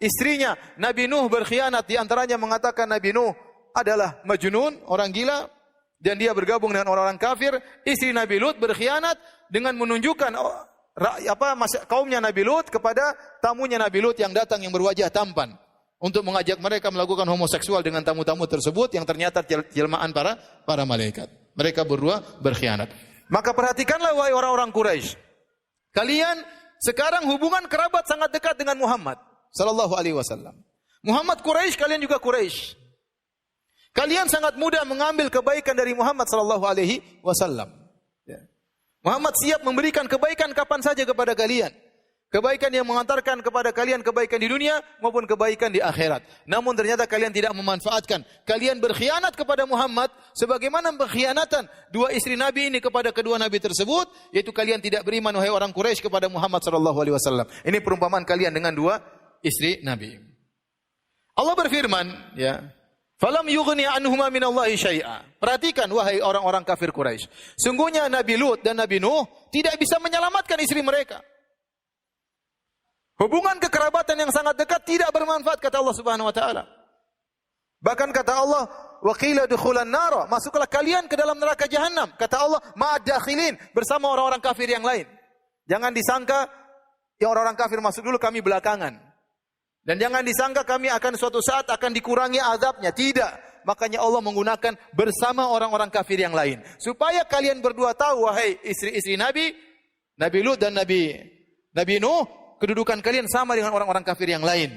Istrinya Nabi Nuh berkhianat, di antaranya mengatakan Nabi Nuh adalah majnun, orang gila, dan dia bergabung dengan orang-orang kafir. Istri Nabi Lut berkhianat dengan menunjukkan kaumnya Nabi Lut kepada tamunya Nabi Lut yang datang yang berwajah tampan untuk mengajak mereka melakukan homoseksual dengan tamu-tamu tersebut yang ternyata jelmaan para malaikat. Mereka berdua berkhianat. Maka perhatikanlah wahai orang-orang Quraisy. Kalian sekarang hubungan kerabat sangat dekat dengan Muhammad sallallahu alaihi wasallam. Muhammad Quraisy, kalian juga Quraisy. Kalian sangat mudah mengambil kebaikan dari Muhammad sallallahu alaihi wasallam. Ya. Muhammad siap memberikan kebaikan kapan saja kepada kalian. Kebaikan yang mengantarkan kepada kalian kebaikan di dunia maupun kebaikan di akhirat. Namun ternyata kalian tidak memanfaatkan. Kalian berkhianat kepada Muhammad sebagaimana berkhianatan dua istri Nabi ini kepada kedua Nabi tersebut, yaitu kalian tidak beriman wahai orang Quraisy kepada Muhammad sallallahu alaihi wasallam. Ini perumpamaan kalian dengan dua istri Nabi. Allah berfirman, ya, falam yughni anhuma minallahi syai'a. Perhatikan wahai orang-orang kafir Quraisy. Sungguhnya Nabi Lut dan Nabi Nuh tidak bisa menyelamatkan istri mereka. Hubungan kekerabatan yang sangat dekat tidak bermanfaat, kata Allah Subhanahu wa taala. Bahkan kata Allah, wa qila dukhulan nar, masuklah kalian ke dalam neraka Jahannam. Kata Allah, ma'ad dakhilin, bersama orang-orang kafir yang lain. Jangan disangka yang orang-orang kafir masuk dulu, kami belakangan. Dan jangan disangka kami akan suatu saat akan dikurangi azabnya. Tidak. Makanya Allah menggunakan bersama orang-orang kafir yang lain. Supaya kalian berdua tahu, wahai istri-istri Nabi, Nabi Lut dan Nabi Nuh, kedudukan kalian sama dengan orang-orang kafir yang lain.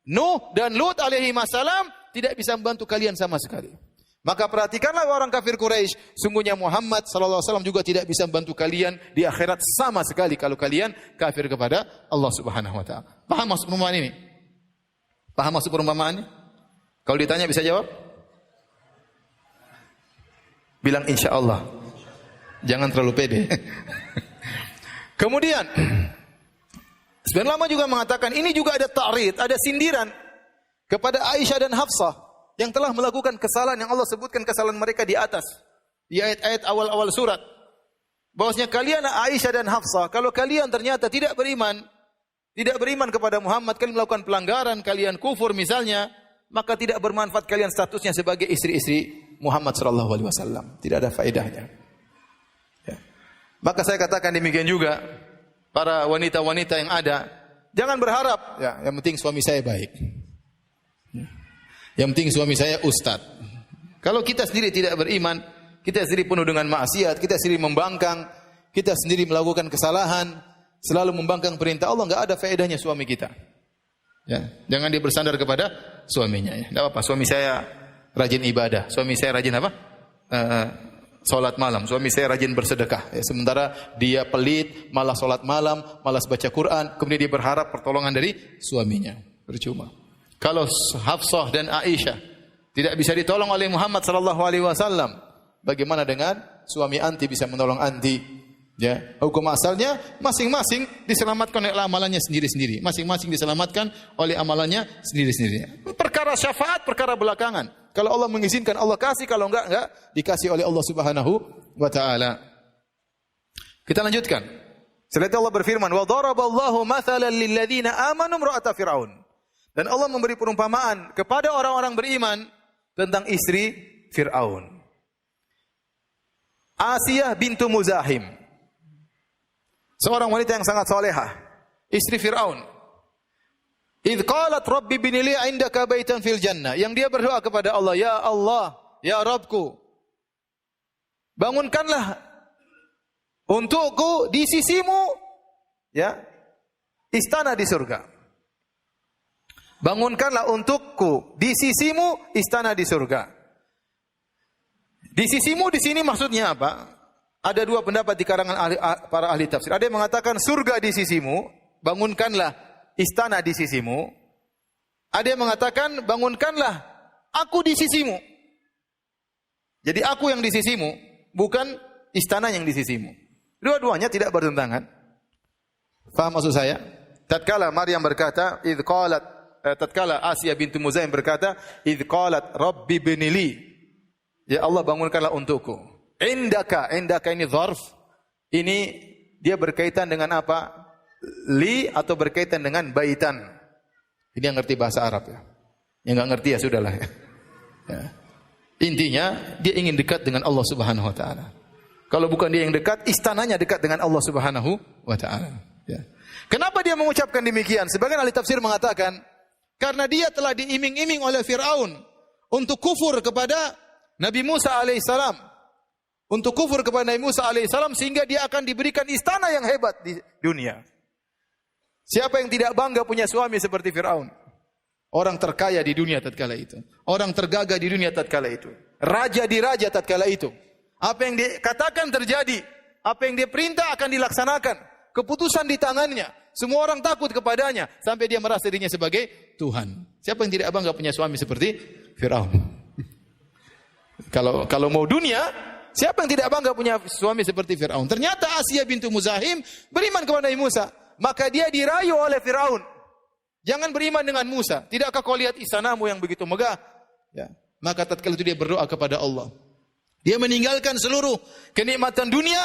Nuh dan Lut alaihi wassalam tidak bisa membantu kalian sama sekali. Maka perhatikanlah orang kafir Quraisy, sungguhnya Muhammad sallallahu alaihi wasallam juga tidak bisa membantu kalian di akhirat sama sekali kalau kalian kafir kepada Allah Subhanahu wa taala. Paham maksud perumpamaan ini? Paham maksud perumpamaannya? Kalau ditanya bisa jawab? Bilang insyaallah. Jangan terlalu pede. Kemudian Sebagian ulama juga mengatakan ini juga ada ta'rid, ada sindiran kepada Aisyah dan Hafsah yang telah melakukan kesalahan yang Allah sebutkan kesalahan mereka di atas. Di ayat-ayat awal-awal surat. Bahwasanya kalian Aisyah dan Hafsah, kalau kalian ternyata tidak beriman kepada Muhammad, kalian melakukan pelanggaran, kalian kufur misalnya, maka tidak bermanfaat kalian statusnya sebagai istri-istri Muhammad sallallahu alaihi wasallam. Tidak ada faedahnya. Ya. Maka saya katakan demikian juga para wanita-wanita yang ada, jangan berharap, ya, yang penting suami saya baik. Yang penting suami saya ustaz. Kalau kita sendiri tidak beriman, kita sendiri penuh dengan maksiat, kita sendiri membangkang, kita sendiri melakukan kesalahan, selalu membangkang perintah Allah, enggak ada faedahnya suami kita. Ya, jangan dia bersandar kepada suaminya. Ya. Tidak apa-apa, suami saya rajin ibadah, suami saya rajin apa? Salat malam, suami saya rajin bersedekah. Ya, sementara dia pelit, malah salat malam, malas baca Quran, kemudian dia berharap pertolongan dari suaminya. Percuma. Kalau Hafsah dan Aisyah tidak bisa ditolong oleh Muhammad sallallahu alaihi wasallam, bagaimana dengan suami anti bisa menolong anti? Ya, hukum asalnya masing-masing diselamatkan oleh amalannya sendiri-sendiri. Masing-masing diselamatkan oleh amalannya sendiri-sendiri. Perkara syafaat, perkara belakangan. Kalau Allah mengizinkan, Allah kasih. Kalau enggak dikasih oleh Allah Subhanahu wa taala. Kita lanjutkan. Setelah itu Allah berfirman, "Wa daraballahu mathalan lil ladzina amanu imra'ata fir'aun." Dan Allah memberi perumpamaan kepada orang-orang beriman tentang istri Fir'aun. Asiyah bintu Muzahim. Seorang wanita yang sangat salehah, istri Fir'aun. Idz qalat rabbi ibni li 'indaka baitan fil jannah. Yang dia berdoa kepada Allah, ya Allah, ya Rabbku, bangunkanlah untukku di sisimu, ya, istana di surga. Bangunkanlah untukku di sisimu istana di surga. Di sisimu di sini maksudnya apa? Ada dua pendapat di kalangan para ahli tafsir. Ada yang mengatakan surga di sisimu, bangunkanlah istana di sisimu. Ada yang mengatakan bangunkanlah aku di sisimu. Jadi aku yang di sisimu, bukan istana yang di sisimu. Dua-duanya tidak bertentangan. Faham maksud saya? Tatkala Maryam berkata, tatkala Asiyah bintu Muzaim berkata, idz qalat rabbi ibnili, ya Allah bangunkanlah untukku. Indaka ini dzarf. Ini dia berkaitan dengan apa? Li atau berkaitan dengan baitan. Ini yang ngerti bahasa Arab ya. Yang enggak ngerti ya sudahlah ya. Ya. Intinya dia ingin dekat dengan Allah Subhanahu wa taala. Kalau bukan dia yang dekat, istananya dekat dengan Allah Subhanahu wa taala. Ya. Kenapa dia mengucapkan demikian? Sebagian ahli tafsir mengatakan karena dia telah diiming-iming oleh Fir'aun untuk kufur kepada Nabi Musa alaihissalam. Untuk kufur kepada Nabi Musa alaihissalam sehingga dia akan diberikan istana yang hebat di dunia. Siapa yang tidak bangga punya suami seperti Fir'aun? Orang terkaya di dunia tatkala itu. Orang tergagah di dunia tatkala itu. Raja di raja tatkala itu. Apa yang dikatakan terjadi. Apa yang dia perintah akan dilaksanakan. Keputusan di tangannya. Semua orang takut kepadanya. Sampai dia merasa dirinya sebagai Tuhan. Siapa yang tidak bangga punya suami seperti Fir'aun? Kalau mau dunia, siapa yang tidak bangga punya suami seperti Fir'aun? Ternyata Asiyah bintu Muzahim beriman kepada Nabi Musa. Maka dia dirayu oleh Fir'aun. Jangan beriman dengan Musa. Tidakkah kau lihat istanamu yang begitu megah? Ya. Maka tatkala itu dia berdoa kepada Allah. Dia meninggalkan seluruh kenikmatan dunia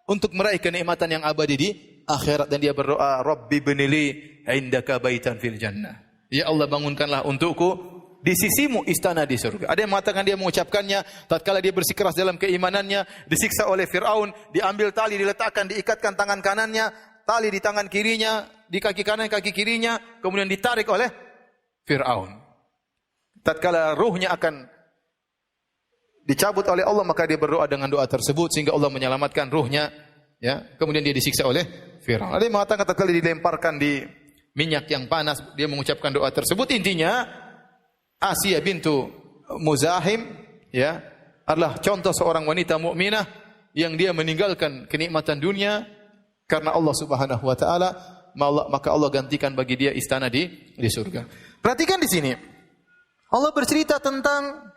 untuk meraih kenikmatan yang abadi di akhirat. Dan dia berdoa, Rabbi ibnili 'indaka baitan fil jannah. Ya Allah bangunkanlah untukku di sisimu istana di surga. Ada yang mengatakan dia mengucapkannya tatkala dia bersikeras dalam keimanannya, disiksa oleh Fir'aun, diambil tali, diletakkan, diikatkan tangan kanannya, tali di tangan kirinya, di kaki kanan, kaki kirinya, kemudian ditarik oleh Fir'aun. Tatkala ruhnya akan dicabut oleh Allah, maka dia berdoa dengan doa tersebut sehingga Allah menyelamatkan ruhnya, ya. Kemudian dia disiksa oleh Fir'aun. Ada yang mengatakan tatkala dilemparkan di minyak yang panas, dia mengucapkan doa tersebut. Intinya Asiyah bintu Muzahim ya adalah contoh seorang wanita mukminah yang dia meninggalkan kenikmatan dunia karena Allah Subhanahu wa taala, maka Allah gantikan bagi dia istana di surga. Perhatikan di sini. Allah bercerita tentang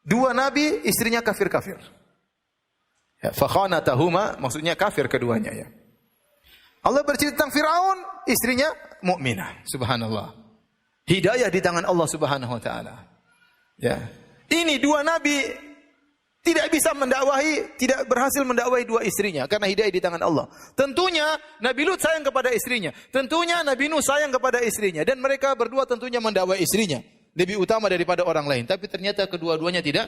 dua nabi, istrinya kafir-kafir. Ya, fa khanatahuma maksudnya kafir keduanya ya. Allah bercerita tentang Firaun, istrinya mukminah. Subhanallah. Hidayah di tangan Allah Subhanahu wa taala. Ya. Ini dua nabi tidak bisa mendakwahi, tidak berhasil mendakwahi dua istrinya karena hidayah di tangan Allah. Tentunya Nabi Lut sayang kepada istrinya. Tentunya Nabi Nuh sayang kepada istrinya dan mereka berdua tentunya mendakwahi istrinya lebih utama daripada orang lain. Tapi ternyata kedua-duanya tidak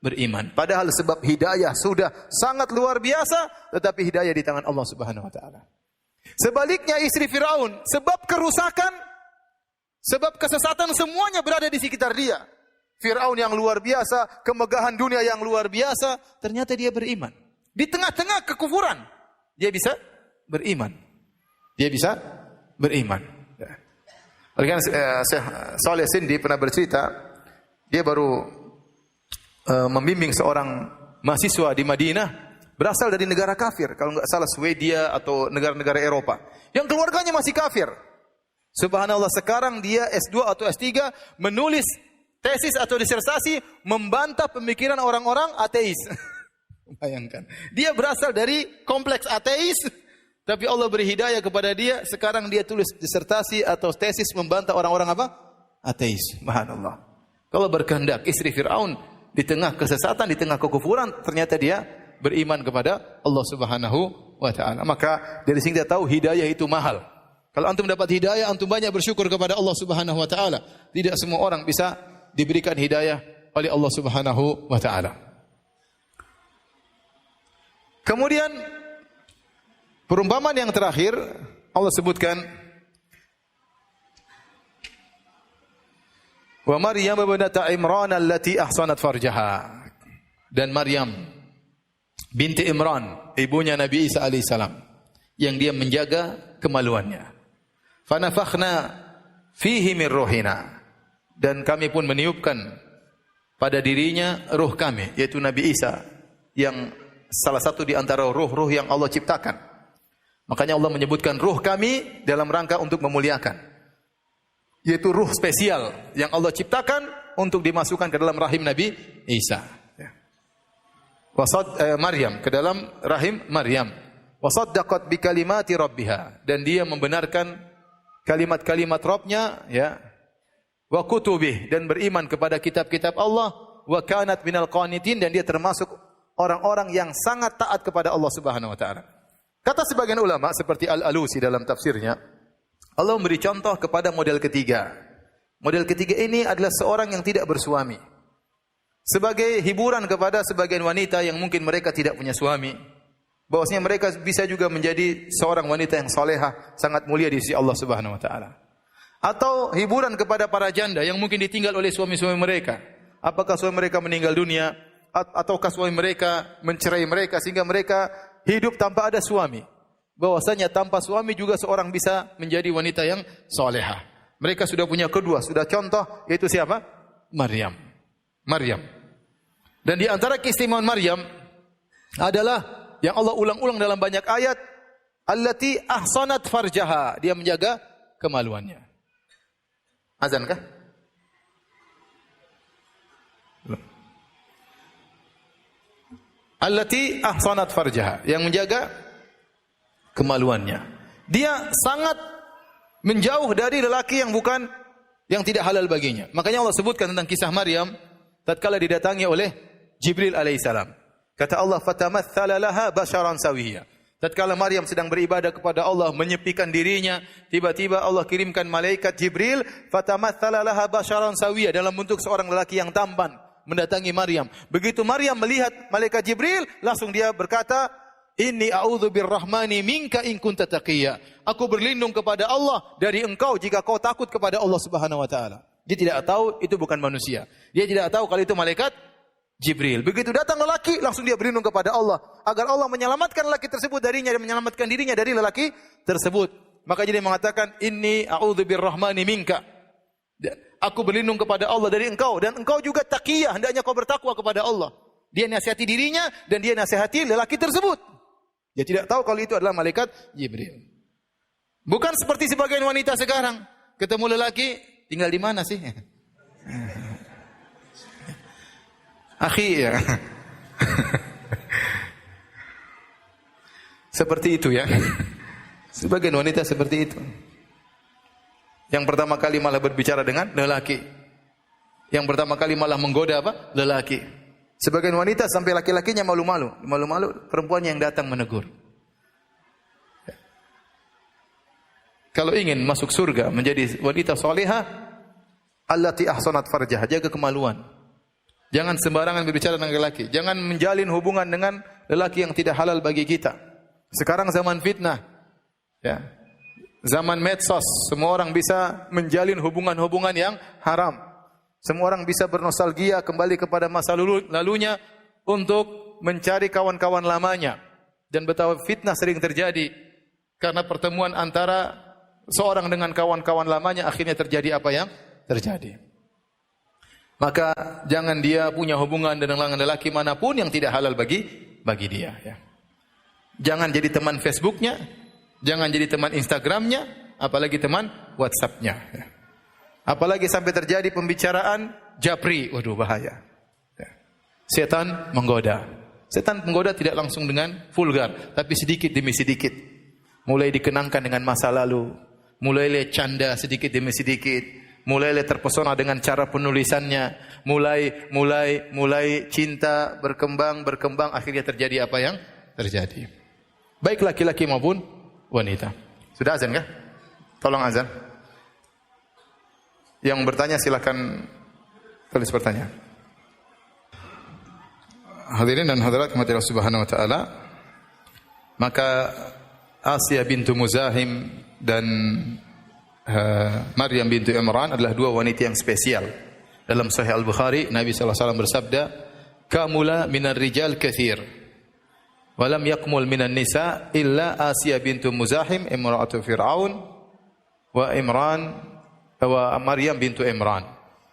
beriman. Padahal sebab hidayah sudah sangat luar biasa, tetapi hidayah di tangan Allah Subhanahu wa taala. Sebaliknya istri Firaun, sebab kerusakan, sebab kesesatan semuanya berada di sekitar dia. Firaun yang luar biasa, kemegahan dunia yang luar biasa, ternyata dia beriman. Di tengah-tengah kekufuran, dia bisa beriman. Dia bisa beriman. Oleh karena Syekh Saleh Sindi pernah bercerita, dia baru membimbing seorang mahasiswa di Madinah, berasal dari negara kafir, kalau enggak salah Swedia atau negara-negara Eropa, yang keluarganya masih kafir. Subhanallah, sekarang dia S2 atau S3 menulis tesis atau disertasi membantah pemikiran orang-orang ateis. Bayangkan. Dia berasal dari kompleks ateis, tapi Allah beri hidayah kepada dia. Sekarang dia tulis disertasi atau tesis membantah orang-orang apa? Ateis. Subhanallah. Kalau berkehendak istri Firaun di tengah kesesatan, di tengah kekufuran, ternyata dia beriman kepada Allah Subhanahu wa taala. Maka dari sini kita tahu hidayah itu mahal. Kalau antum dapat hidayah, antum banyak bersyukur kepada Allah Subhanahu wa taala. Tidak semua orang bisa diberikan hidayah oleh Allah Subhanahu wa taala. Kemudian perumpamaan yang terakhir Allah sebutkan, wa Maryam binta Imran allati ahsanat farjaha, dan Maryam binti Imran, ibunya Nabi Isa alaihissalam, yang dia menjaga kemaluannya. Fanafakhna fihi min ruhina, dan kami pun meniupkan pada dirinya ruh kami, yaitu Nabi Isa, yang salah satu di antara ruh-ruh yang Allah ciptakan. Makanya Allah menyebutkan ruh kami dalam rangka untuk memuliakan, yaitu ruh spesial yang Allah ciptakan untuk dimasukkan ke dalam rahim Nabi Isa. Maryam, ke dalam rahim Maryam. Wasaddaqat bi kalimati rabbiha, dan dia membenarkan kalimat-kalimat Rabbnya, ya. Wa kutubih, dan beriman kepada kitab-kitab Allah. Wa kanat minal qanitin, dan dia termasuk orang-orang yang sangat taat kepada Allah Subhanahu wa taala. Kata sebagian ulama seperti Al-Alusi dalam tafsirnya, Allah memberi contoh kepada model ketiga. Model ketiga ini adalah seorang yang tidak bersuami. Sebagai hiburan kepada sebagian wanita yang mungkin mereka tidak punya suami, bahwasanya mereka bisa juga menjadi seorang wanita yang salehah, sangat mulia di sisi Allah Subhanahu wa taala. Atau hiburan kepada para janda yang mungkin ditinggal oleh suami-suami mereka. Apakah suami mereka meninggal dunia, ataukah suami mereka mencerai mereka sehingga mereka hidup tanpa ada suami. Bahwasanya tanpa suami juga seorang bisa menjadi wanita yang salehah. Mereka sudah punya kedua, sudah contoh, yaitu siapa? Maryam. Dan di antara keistimewaan Maryam adalah yang Allah ulang-ulang dalam banyak ayat, allati ahsanat farjaha, dia menjaga kemaluannya. Azan kah? Belum. Allati ahsanat farjaha, yang menjaga kemaluannya. Dia sangat menjauh dari lelaki yang tidak halal baginya. Makanya Allah sebutkan tentang kisah Maryam tatkala didatangi oleh Jibril alaihissalam. Kata Allah, fatamatsala laha basharan sawiyya. Tatkala Maryam sedang beribadah kepada Allah, menyepikan dirinya, tiba-tiba Allah kirimkan malaikat Jibril, fatamatsala laha basharan sawiyya, dalam bentuk seorang lelaki yang tampan mendatangi Maryam. Begitu Maryam melihat malaikat Jibril, langsung dia berkata, inni a'udzu birrahmani minka in kunta taqiyya. Aku berlindung kepada Allah dari engkau jika kau takut kepada Allah Subhanahu wa taala. Dia tidak tahu itu bukan manusia. Dia tidak tahu kalau itu malaikat Jibril. Begitu datang lelaki, langsung dia berlindung kepada Allah agar Allah menyelamatkan lelaki tersebut darinya dan menyelamatkan dirinya dari lelaki tersebut. Maka dia mengatakan, inni a'udzu birrahmani minka. Aku berlindung kepada Allah dari engkau, dan engkau juga taqiyah, hendaknya kau bertakwa kepada Allah. Dia nasihati dirinya dan dia nasihati lelaki tersebut. Dia tidak tahu kalau itu adalah malaikat Jibril. Bukan seperti sebagian wanita sekarang, ketemu lelaki, tinggal di mana sih? Akhi, ya. Seperti itu ya. Sebagian wanita seperti itu. Yang pertama kali malah berbicara dengan lelaki. Yang pertama kali malah menggoda apa? Lelaki. Sebagian wanita sampai laki-lakinya malu-malu. Malu-malu perempuannya yang datang menegur. Kalau ingin masuk surga menjadi wanita salihah, allati ahsanat farjah, jaga kemaluan. Jangan sembarangan berbicara dengan lelaki. Jangan menjalin hubungan dengan lelaki yang tidak halal bagi kita. Sekarang zaman fitnah. Ya. Zaman medsos, semua orang bisa menjalin hubungan-hubungan yang haram. Semua orang bisa bernostalgia kembali kepada masa lalunya untuk mencari kawan-kawan lamanya. Dan betapa fitnah sering terjadi karena pertemuan antara seorang dengan kawan-kawan lamanya akhirnya terjadi apa yang terjadi. Maka jangan dia punya hubungan dengan lelaki manapun yang tidak halal bagi dia. Ya. Jangan jadi teman Facebooknya, jangan jadi teman Instagramnya, apalagi teman WhatsAppnya. Ya. Apalagi sampai terjadi pembicaraan japri, waduh bahaya. Ya. Setan menggoda. Setan menggoda tidak langsung dengan vulgar, tapi sedikit demi sedikit. Mulai dikenangkan dengan masa lalu, mulai canda sedikit demi sedikit, mulai terpesona dengan cara penulisannya, mulai cinta berkembang, akhirnya terjadi apa yang terjadi. Baik laki-laki maupun wanita. Sudah azan kah? Tolong azan. Yang bertanya silakan tulis pertanyaan. Hadirin dan hadirat rahmati Allah Subhanahu wa taala. Maka Asia bintu Muzahim dan Maryam bintu Imran adalah dua wanita yang spesial. Dalam Sahih Al-Bukhari, Nabi sallallahu alaihi wasallam bersabda, "Kamula minar rijal katsir, wa lam yakmul minan nisa illa Asia bintu Muzahim imra'atu Fir'aun wa Maryam bintu Imran.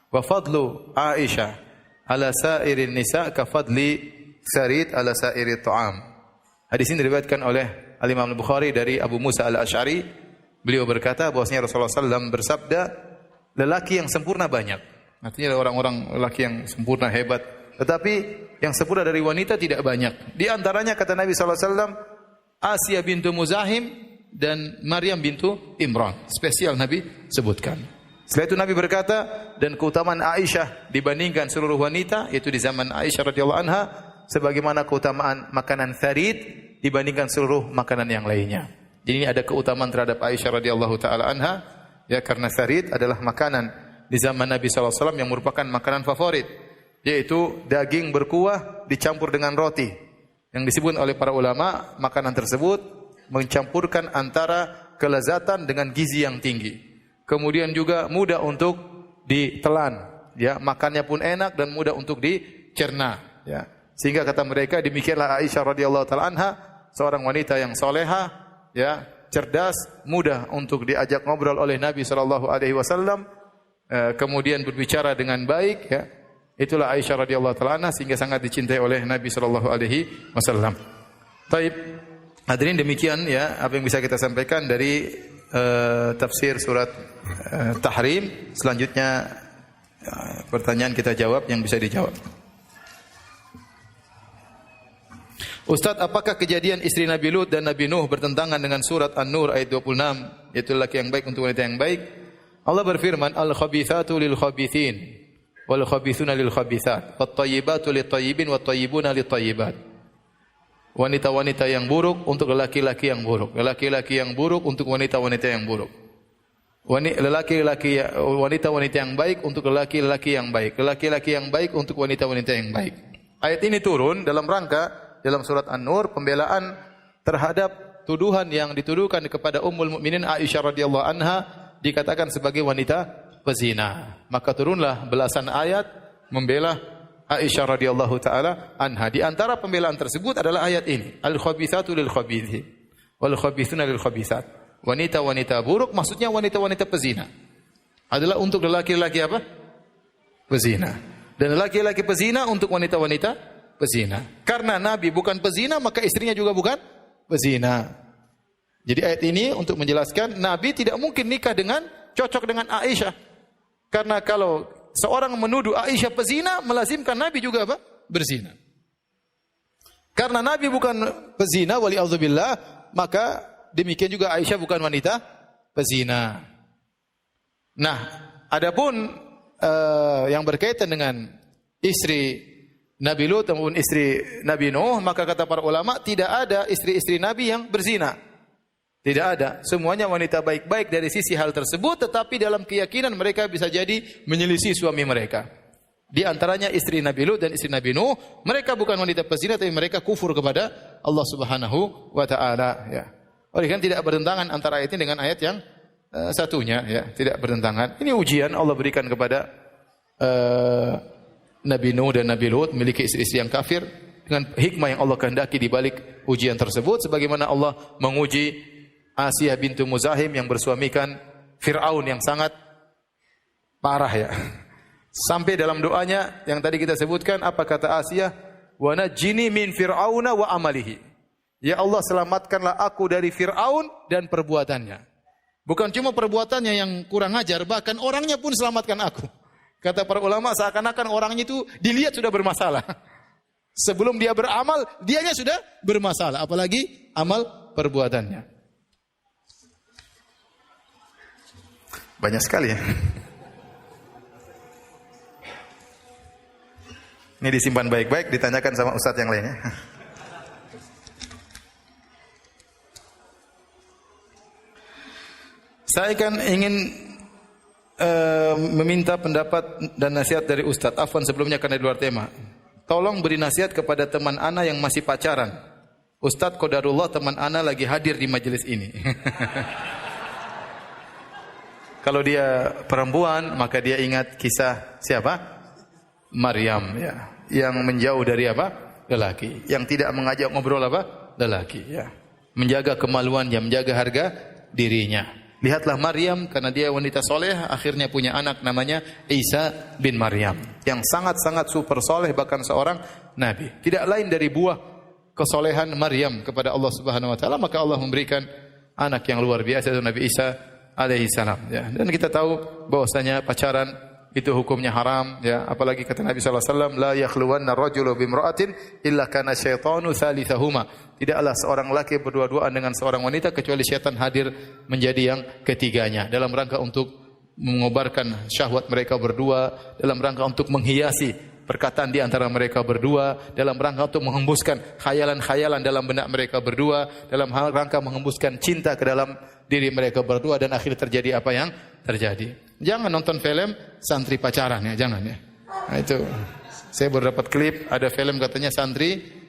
Wa fadlu Aisyah ala sairin nisa ka fadli sarid ala sairi ta'am." Hadis ini diriwayatkan oleh Al-Imam Al-Bukhari dari Abu Musa Al-Asy'ari. Beliau berkata bahwasanya Rasulullah SAW bersabda, lelaki yang sempurna banyak. Artinya orang-orang lelaki yang sempurna hebat. Tetapi yang sempurna dari wanita tidak banyak. Di antaranya kata Nabi SAW, Asia bintu Muzahim dan Maryam bintu Imran. Spesial Nabi sebutkan. Setelah itu Nabi berkata, dan keutamaan Aisyah dibandingkan seluruh wanita, yaitu di zaman Aisyah radhiyallahu anha, sebagaimana keutamaan makanan tharid dibandingkan seluruh makanan yang lainnya. Jadi ini ada keutamaan terhadap Aisyah radhiyallahu taala anha, ya, karena tharid adalah makanan di zaman Nabi sallallahu alaihi wasallam yang merupakan makanan favorit, yaitu daging berkuah dicampur dengan roti. Yang disebut oleh para ulama, makanan tersebut mencampurkan antara kelezatan dengan gizi yang tinggi. Kemudian juga mudah untuk ditelan, ya, makannya pun enak dan mudah untuk dicerna, ya. Sehingga kata mereka, demikianlah Aisyah radhiyallahu taala anha, seorang wanita yang soleha, ya, cerdas, mudah untuk diajak ngobrol oleh Nabi sallallahu alaihi wasallam, kemudian berbicara dengan baik, ya. Itulah Aisyah radhiyallahu taala anha sehingga sangat dicintai oleh Nabi sallallahu alaihi wasallam. Baik, hadirin, demikian ya apa yang bisa kita sampaikan dari tafsir surat Tahrim. Selanjutnya pertanyaan kita jawab yang bisa dijawab. Ustaz, apakah kejadian istri Nabi Lut dan Nabi Nuh bertentangan dengan surat An-Nur ayat 26, yaitu laki yang baik untuk wanita yang baik? Allah berfirman, "Al-khabithatu lil-khabithin wal-khabithuna lil-khabithat, wat-thayyibatu lit-thayyibin wat-thayyibuna lit-thayyibat." Wanita-wanita yang buruk untuk lelaki-laki yang buruk, lelaki-laki yang buruk untuk wanita-wanita yang buruk. Wanita-wanita yang baik untuk lelaki-lelaki yang baik, lelaki-laki yang baik untuk wanita-wanita yang baik. Ayat ini turun dalam rangka dalam surat An-Nur pembelaan terhadap tuduhan yang dituduhkan kepada Ummul Mukminin Aisyah radhiyallahu anha dikatakan sebagai wanita pezina. Maka turunlah belasan ayat membela Aisyah radhiyallahu taala anha. Di antara pembelaan tersebut adalah ayat ini, al-khabithatu lil-khabithin wal khabithuna lil-khabithat. Wanita-wanita buruk maksudnya wanita-wanita pezina adalah untuk lelaki-lelaki apa? Pezina. Dan lelaki-lelaki pezina untuk wanita-wanita pezina. Karena Nabi bukan pezina, maka istrinya juga bukan pezina. Jadi ayat ini untuk menjelaskan Nabi tidak mungkin nikah cocok dengan Aisyah. Karena kalau seorang menuduh Aisyah pezina, melazimkan Nabi juga apa? Berzina. Karena Nabi bukan pezina, wali'adzubillah, maka demikian juga Aisyah bukan wanita pezina. Nah, adapun yang berkaitan dengan istri Nabi Lut maupun istri Nabi Nuh, maka kata para ulama tidak ada istri-istri Nabi yang berzina. Tidak ada. Semuanya wanita baik-baik dari sisi hal tersebut, tetapi dalam keyakinan mereka bisa jadi menyelisih suami mereka. Di antaranya istri Nabi Lut dan istri Nabi Nuh, mereka bukan wanita pezina tapi mereka kufur kepada Allah Subhanahu wa taala, ya. Oleh karena tidak bertentangan antara ayat ini dengan ayat yang satunya, ya, tidak bertentangan. Ini ujian Allah berikan kepada Nabi Nuh dan Nabi Lut memiliki istri-istri yang kafir dengan hikmah yang Allah kehendaki di balik ujian tersebut, sebagaimana Allah menguji Asiyah bintu Muzahim yang bersuamikan Fir'aun yang sangat parah, ya. Sampai dalam doanya yang tadi kita sebutkan, apa kata Asiyah? Wa najjini min fir'auna wa amalihi. Ya Allah, selamatkanlah aku dari Fir'aun dan perbuatannya. Bukan cuma perbuatannya yang kurang ajar, bahkan orangnya pun selamatkan aku. Kata para ulama, seakan-akan orangnya itu dilihat sudah bermasalah. Sebelum dia beramal, dianya sudah bermasalah, apalagi amal perbuatannya. Banyak sekali, ya. Ini disimpan baik-baik, ditanyakan sama ustadz yang lainnya. Saya kan ingin meminta pendapat dan nasihat dari ustadz. Afwan sebelumnya karena di luar tema. Tolong beri nasihat kepada teman ana yang masih pacaran. Ustadz qadarullah teman ana lagi hadir di majelis ini. Kalau dia perempuan, maka dia ingat kisah siapa? Maryam, ya, yang menjauh dari apa? Lelaki. Yang tidak mengajak ngobrol apa? Lelaki, ya. Menjaga kemaluannya, menjaga harga dirinya. Lihatlah Maryam, karena dia wanita soleh, akhirnya punya anak namanya Isa bin Maryam, yang sangat-sangat super soleh, bahkan seorang nabi. Tidak lain dari buah kesolehan Maryam kepada Allah Subhanahu Wa Taala, maka Allah memberikan anak yang luar biasa, itu Nabi Isa alaihi salam, ya. Dan kita tahu bahwasanya pacaran itu hukumnya haram, ya. Apalagi kata Nabi sallallahu alaihi wasallam, la yakhluwanna rajulu bimra'atin illa kana syaitanu tsalitsahuma. Tidaklah seorang laki berdua-duaan dengan seorang wanita kecuali syaitan hadir menjadi yang ketiganya, dalam rangka untuk mengobarkan syahwat mereka berdua, dalam rangka untuk menghiasi perkataan di antara mereka berdua, dalam rangka untuk menghembuskan khayalan-khayalan dalam benak mereka berdua, dalam rangka menghembuskan cinta ke dalam diri mereka berdua, dan akhirnya terjadi apa yang terjadi. Jangan nonton film santri pacaran, ya, jangan, ya. Nah, itu saya baru dapat klip, ada film katanya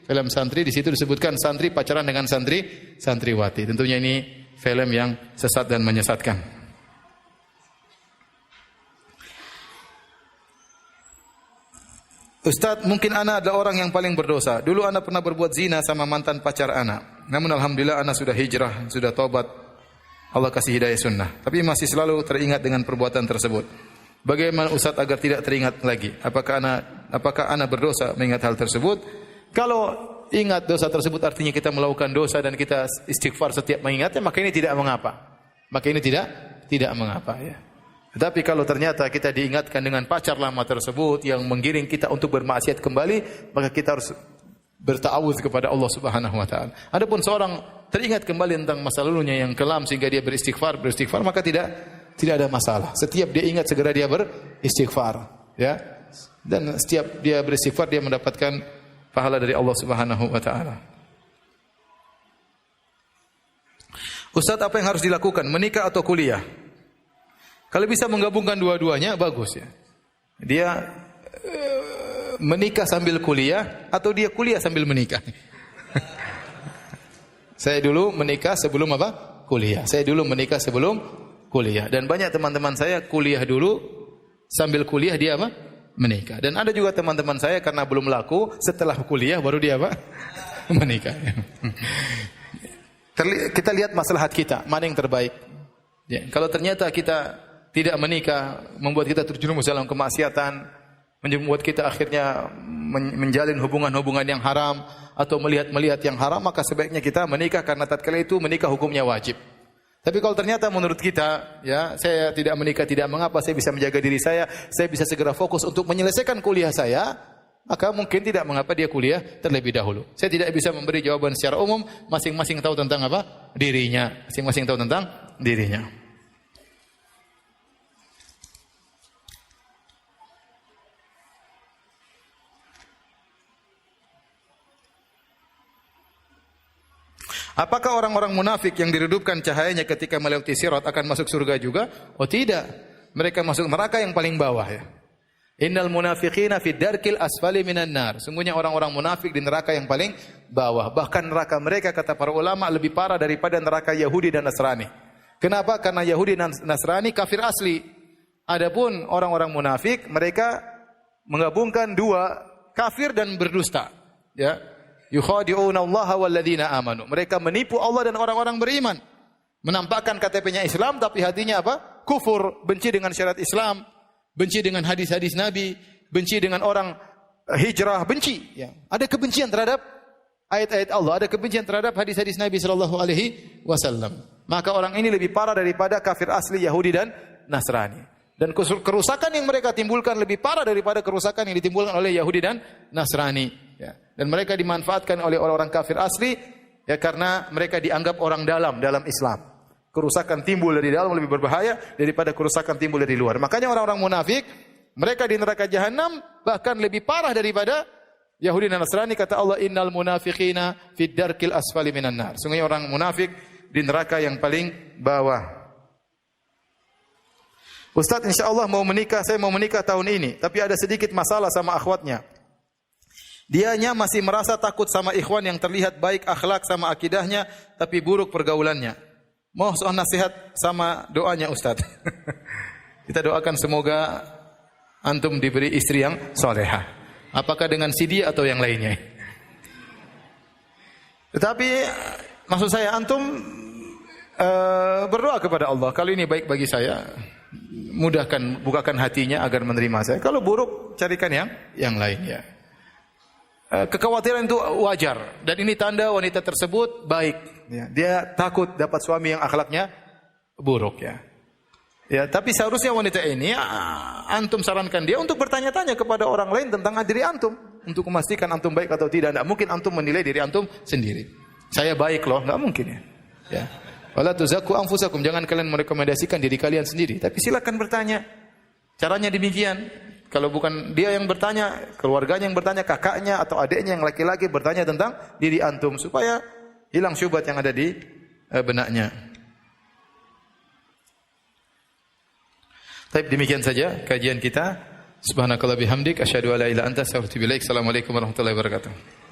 film santri, di situ disebutkan santri pacaran dengan santriwati. Tentunya ini film yang sesat dan menyesatkan. Ustaz, mungkin ana adalah orang yang paling berdosa. Dulu ana pernah berbuat zina sama mantan pacar ana. Namun alhamdulillah ana sudah hijrah, sudah taubat. Allah kasih hidayah sunnah. Tapi masih selalu teringat dengan perbuatan tersebut. Bagaimana Ustaz agar tidak teringat lagi? Apakah ana berdosa mengingat hal tersebut? Kalau ingat dosa tersebut artinya kita melakukan dosa dan kita istighfar setiap mengingatnya, maka ini tidak mengapa. Maka ini tidak mengapa, ya. Tetapi kalau ternyata kita diingatkan dengan pacar lama tersebut yang menggiring kita untuk bermaksiat kembali, maka kita harus berta'awudz kepada Allah Subhanahu wa taala. Adapun seorang teringat kembali tentang masa lalunya yang kelam sehingga dia beristighfar, maka tidak ada masalah. Setiap dia ingat segera dia beristighfar, ya. Dan setiap dia beristighfar dia mendapatkan pahala dari Allah Subhanahu wa taala. Ustaz, apa yang harus dilakukan? Menikah atau kuliah? Kalau bisa menggabungkan dua-duanya bagus, ya. Dia menikah sambil kuliah atau dia kuliah sambil menikah. Saya dulu menikah sebelum apa? Kuliah. Saya dulu menikah sebelum kuliah. Dan banyak teman-teman saya kuliah dulu, sambil kuliah dia apa? Menikah. Dan ada juga teman-teman saya karena belum laku, setelah kuliah baru dia apa? Menikah. Kita lihat maslahat kita, mana yang terbaik. Ya, kalau ternyata kita tidak menikah, membuat kita terjerumus dalam kemaksiatan, membuat kita akhirnya menjalin hubungan-hubungan yang haram atau melihat yang haram, maka sebaiknya kita menikah, karena tatkala itu menikah hukumnya wajib. Tapi kalau ternyata menurut kita, ya, saya tidak menikah tidak mengapa, saya bisa menjaga diri saya bisa segera fokus untuk menyelesaikan kuliah saya, maka mungkin tidak mengapa dia kuliah terlebih dahulu. Saya tidak bisa memberi jawaban secara umum, masing-masing tahu tentang apa? Dirinya. Masing-masing tahu tentang dirinya. Apakah orang-orang munafik yang diredupkan cahayanya ketika melewati sirat akan masuk surga juga? Oh tidak. Mereka masuk neraka yang paling bawah ya. Innal munafiqina fid darkil asfali minan nar. Sungguhnya orang-orang munafik di neraka yang paling bawah. Bahkan neraka mereka kata para ulama lebih parah daripada neraka Yahudi dan Nasrani. Kenapa? Karena Yahudi dan Nasrani kafir asli. Adapun orang-orang munafik mereka menggabungkan dua, kafir dan berdusta. Ya. Yukhadi'una Allah walladzina amanu. Mereka menipu Allah dan orang-orang beriman. Menampakkan KTP-nya Islam tapi hatinya apa? Kufur, benci dengan syariat Islam, benci dengan hadis-hadis Nabi, benci dengan orang hijrah, benci. Ya. Ada kebencian terhadap ayat-ayat Allah, ada kebencian terhadap hadis-hadis Nabi sallallahu alaihi wasallam. Maka orang ini lebih parah daripada kafir asli Yahudi dan Nasrani. Dan kerusakan yang mereka timbulkan lebih parah daripada kerusakan yang ditimbulkan oleh Yahudi dan Nasrani. Ya. Dan mereka dimanfaatkan oleh orang-orang kafir asli ya karena mereka dianggap orang dalam Islam. Kerusakan timbul dari dalam lebih berbahaya daripada kerusakan timbul dari luar. Makanya orang-orang munafik mereka di neraka jahanam bahkan lebih parah daripada Yahudi dan Nasrani. Kata Allah, innal munafiqina fid darkil asfali minan nar. Sungguhnya orang munafik di neraka yang paling bawah. Ustaz, insyaallah saya mau menikah tahun ini, tapi ada sedikit masalah sama akhwatnya. Dianya masih merasa takut sama ikhwan yang terlihat baik akhlak sama akidahnya, tapi buruk pergaulannya. Mohon nasihat sama doanya Ustaz. Kita doakan semoga antum diberi istri yang solehah. Apakah dengan si dia atau yang lainnya? Tetapi maksud saya antum berdoa kepada Allah. Kalau ini baik bagi saya, bukakan hatinya agar menerima saya. Kalau buruk, carikan yang lainnya. Kekhawatiran itu wajar dan ini tanda wanita tersebut baik. Ya, dia takut dapat suami yang akhlaknya buruk ya. Ya, tapi seharusnya wanita ini antum sarankan dia untuk bertanya-tanya kepada orang lain tentang diri antum untuk memastikan antum baik atau tidak. Tidak mungkin antum menilai diri antum sendiri. Saya baik loh, enggak mungkin ya. Ya. Wala tuzakku anfusakum, jangan kalian merekomendasikan diri kalian sendiri, tapi silakan bertanya. Caranya demikian. Kalau bukan dia yang bertanya, keluarganya yang bertanya, kakaknya atau adiknya yang laki-laki bertanya tentang diri antum supaya hilang syubhat yang ada di benaknya. Baik, demikian saja kajian kita. Subhanakallah bihamdik asyhadu alla ilaha illa anta astaghfiruka wa atubu ilaik. Assalamualaikum warahmatullahi wabarakatuh.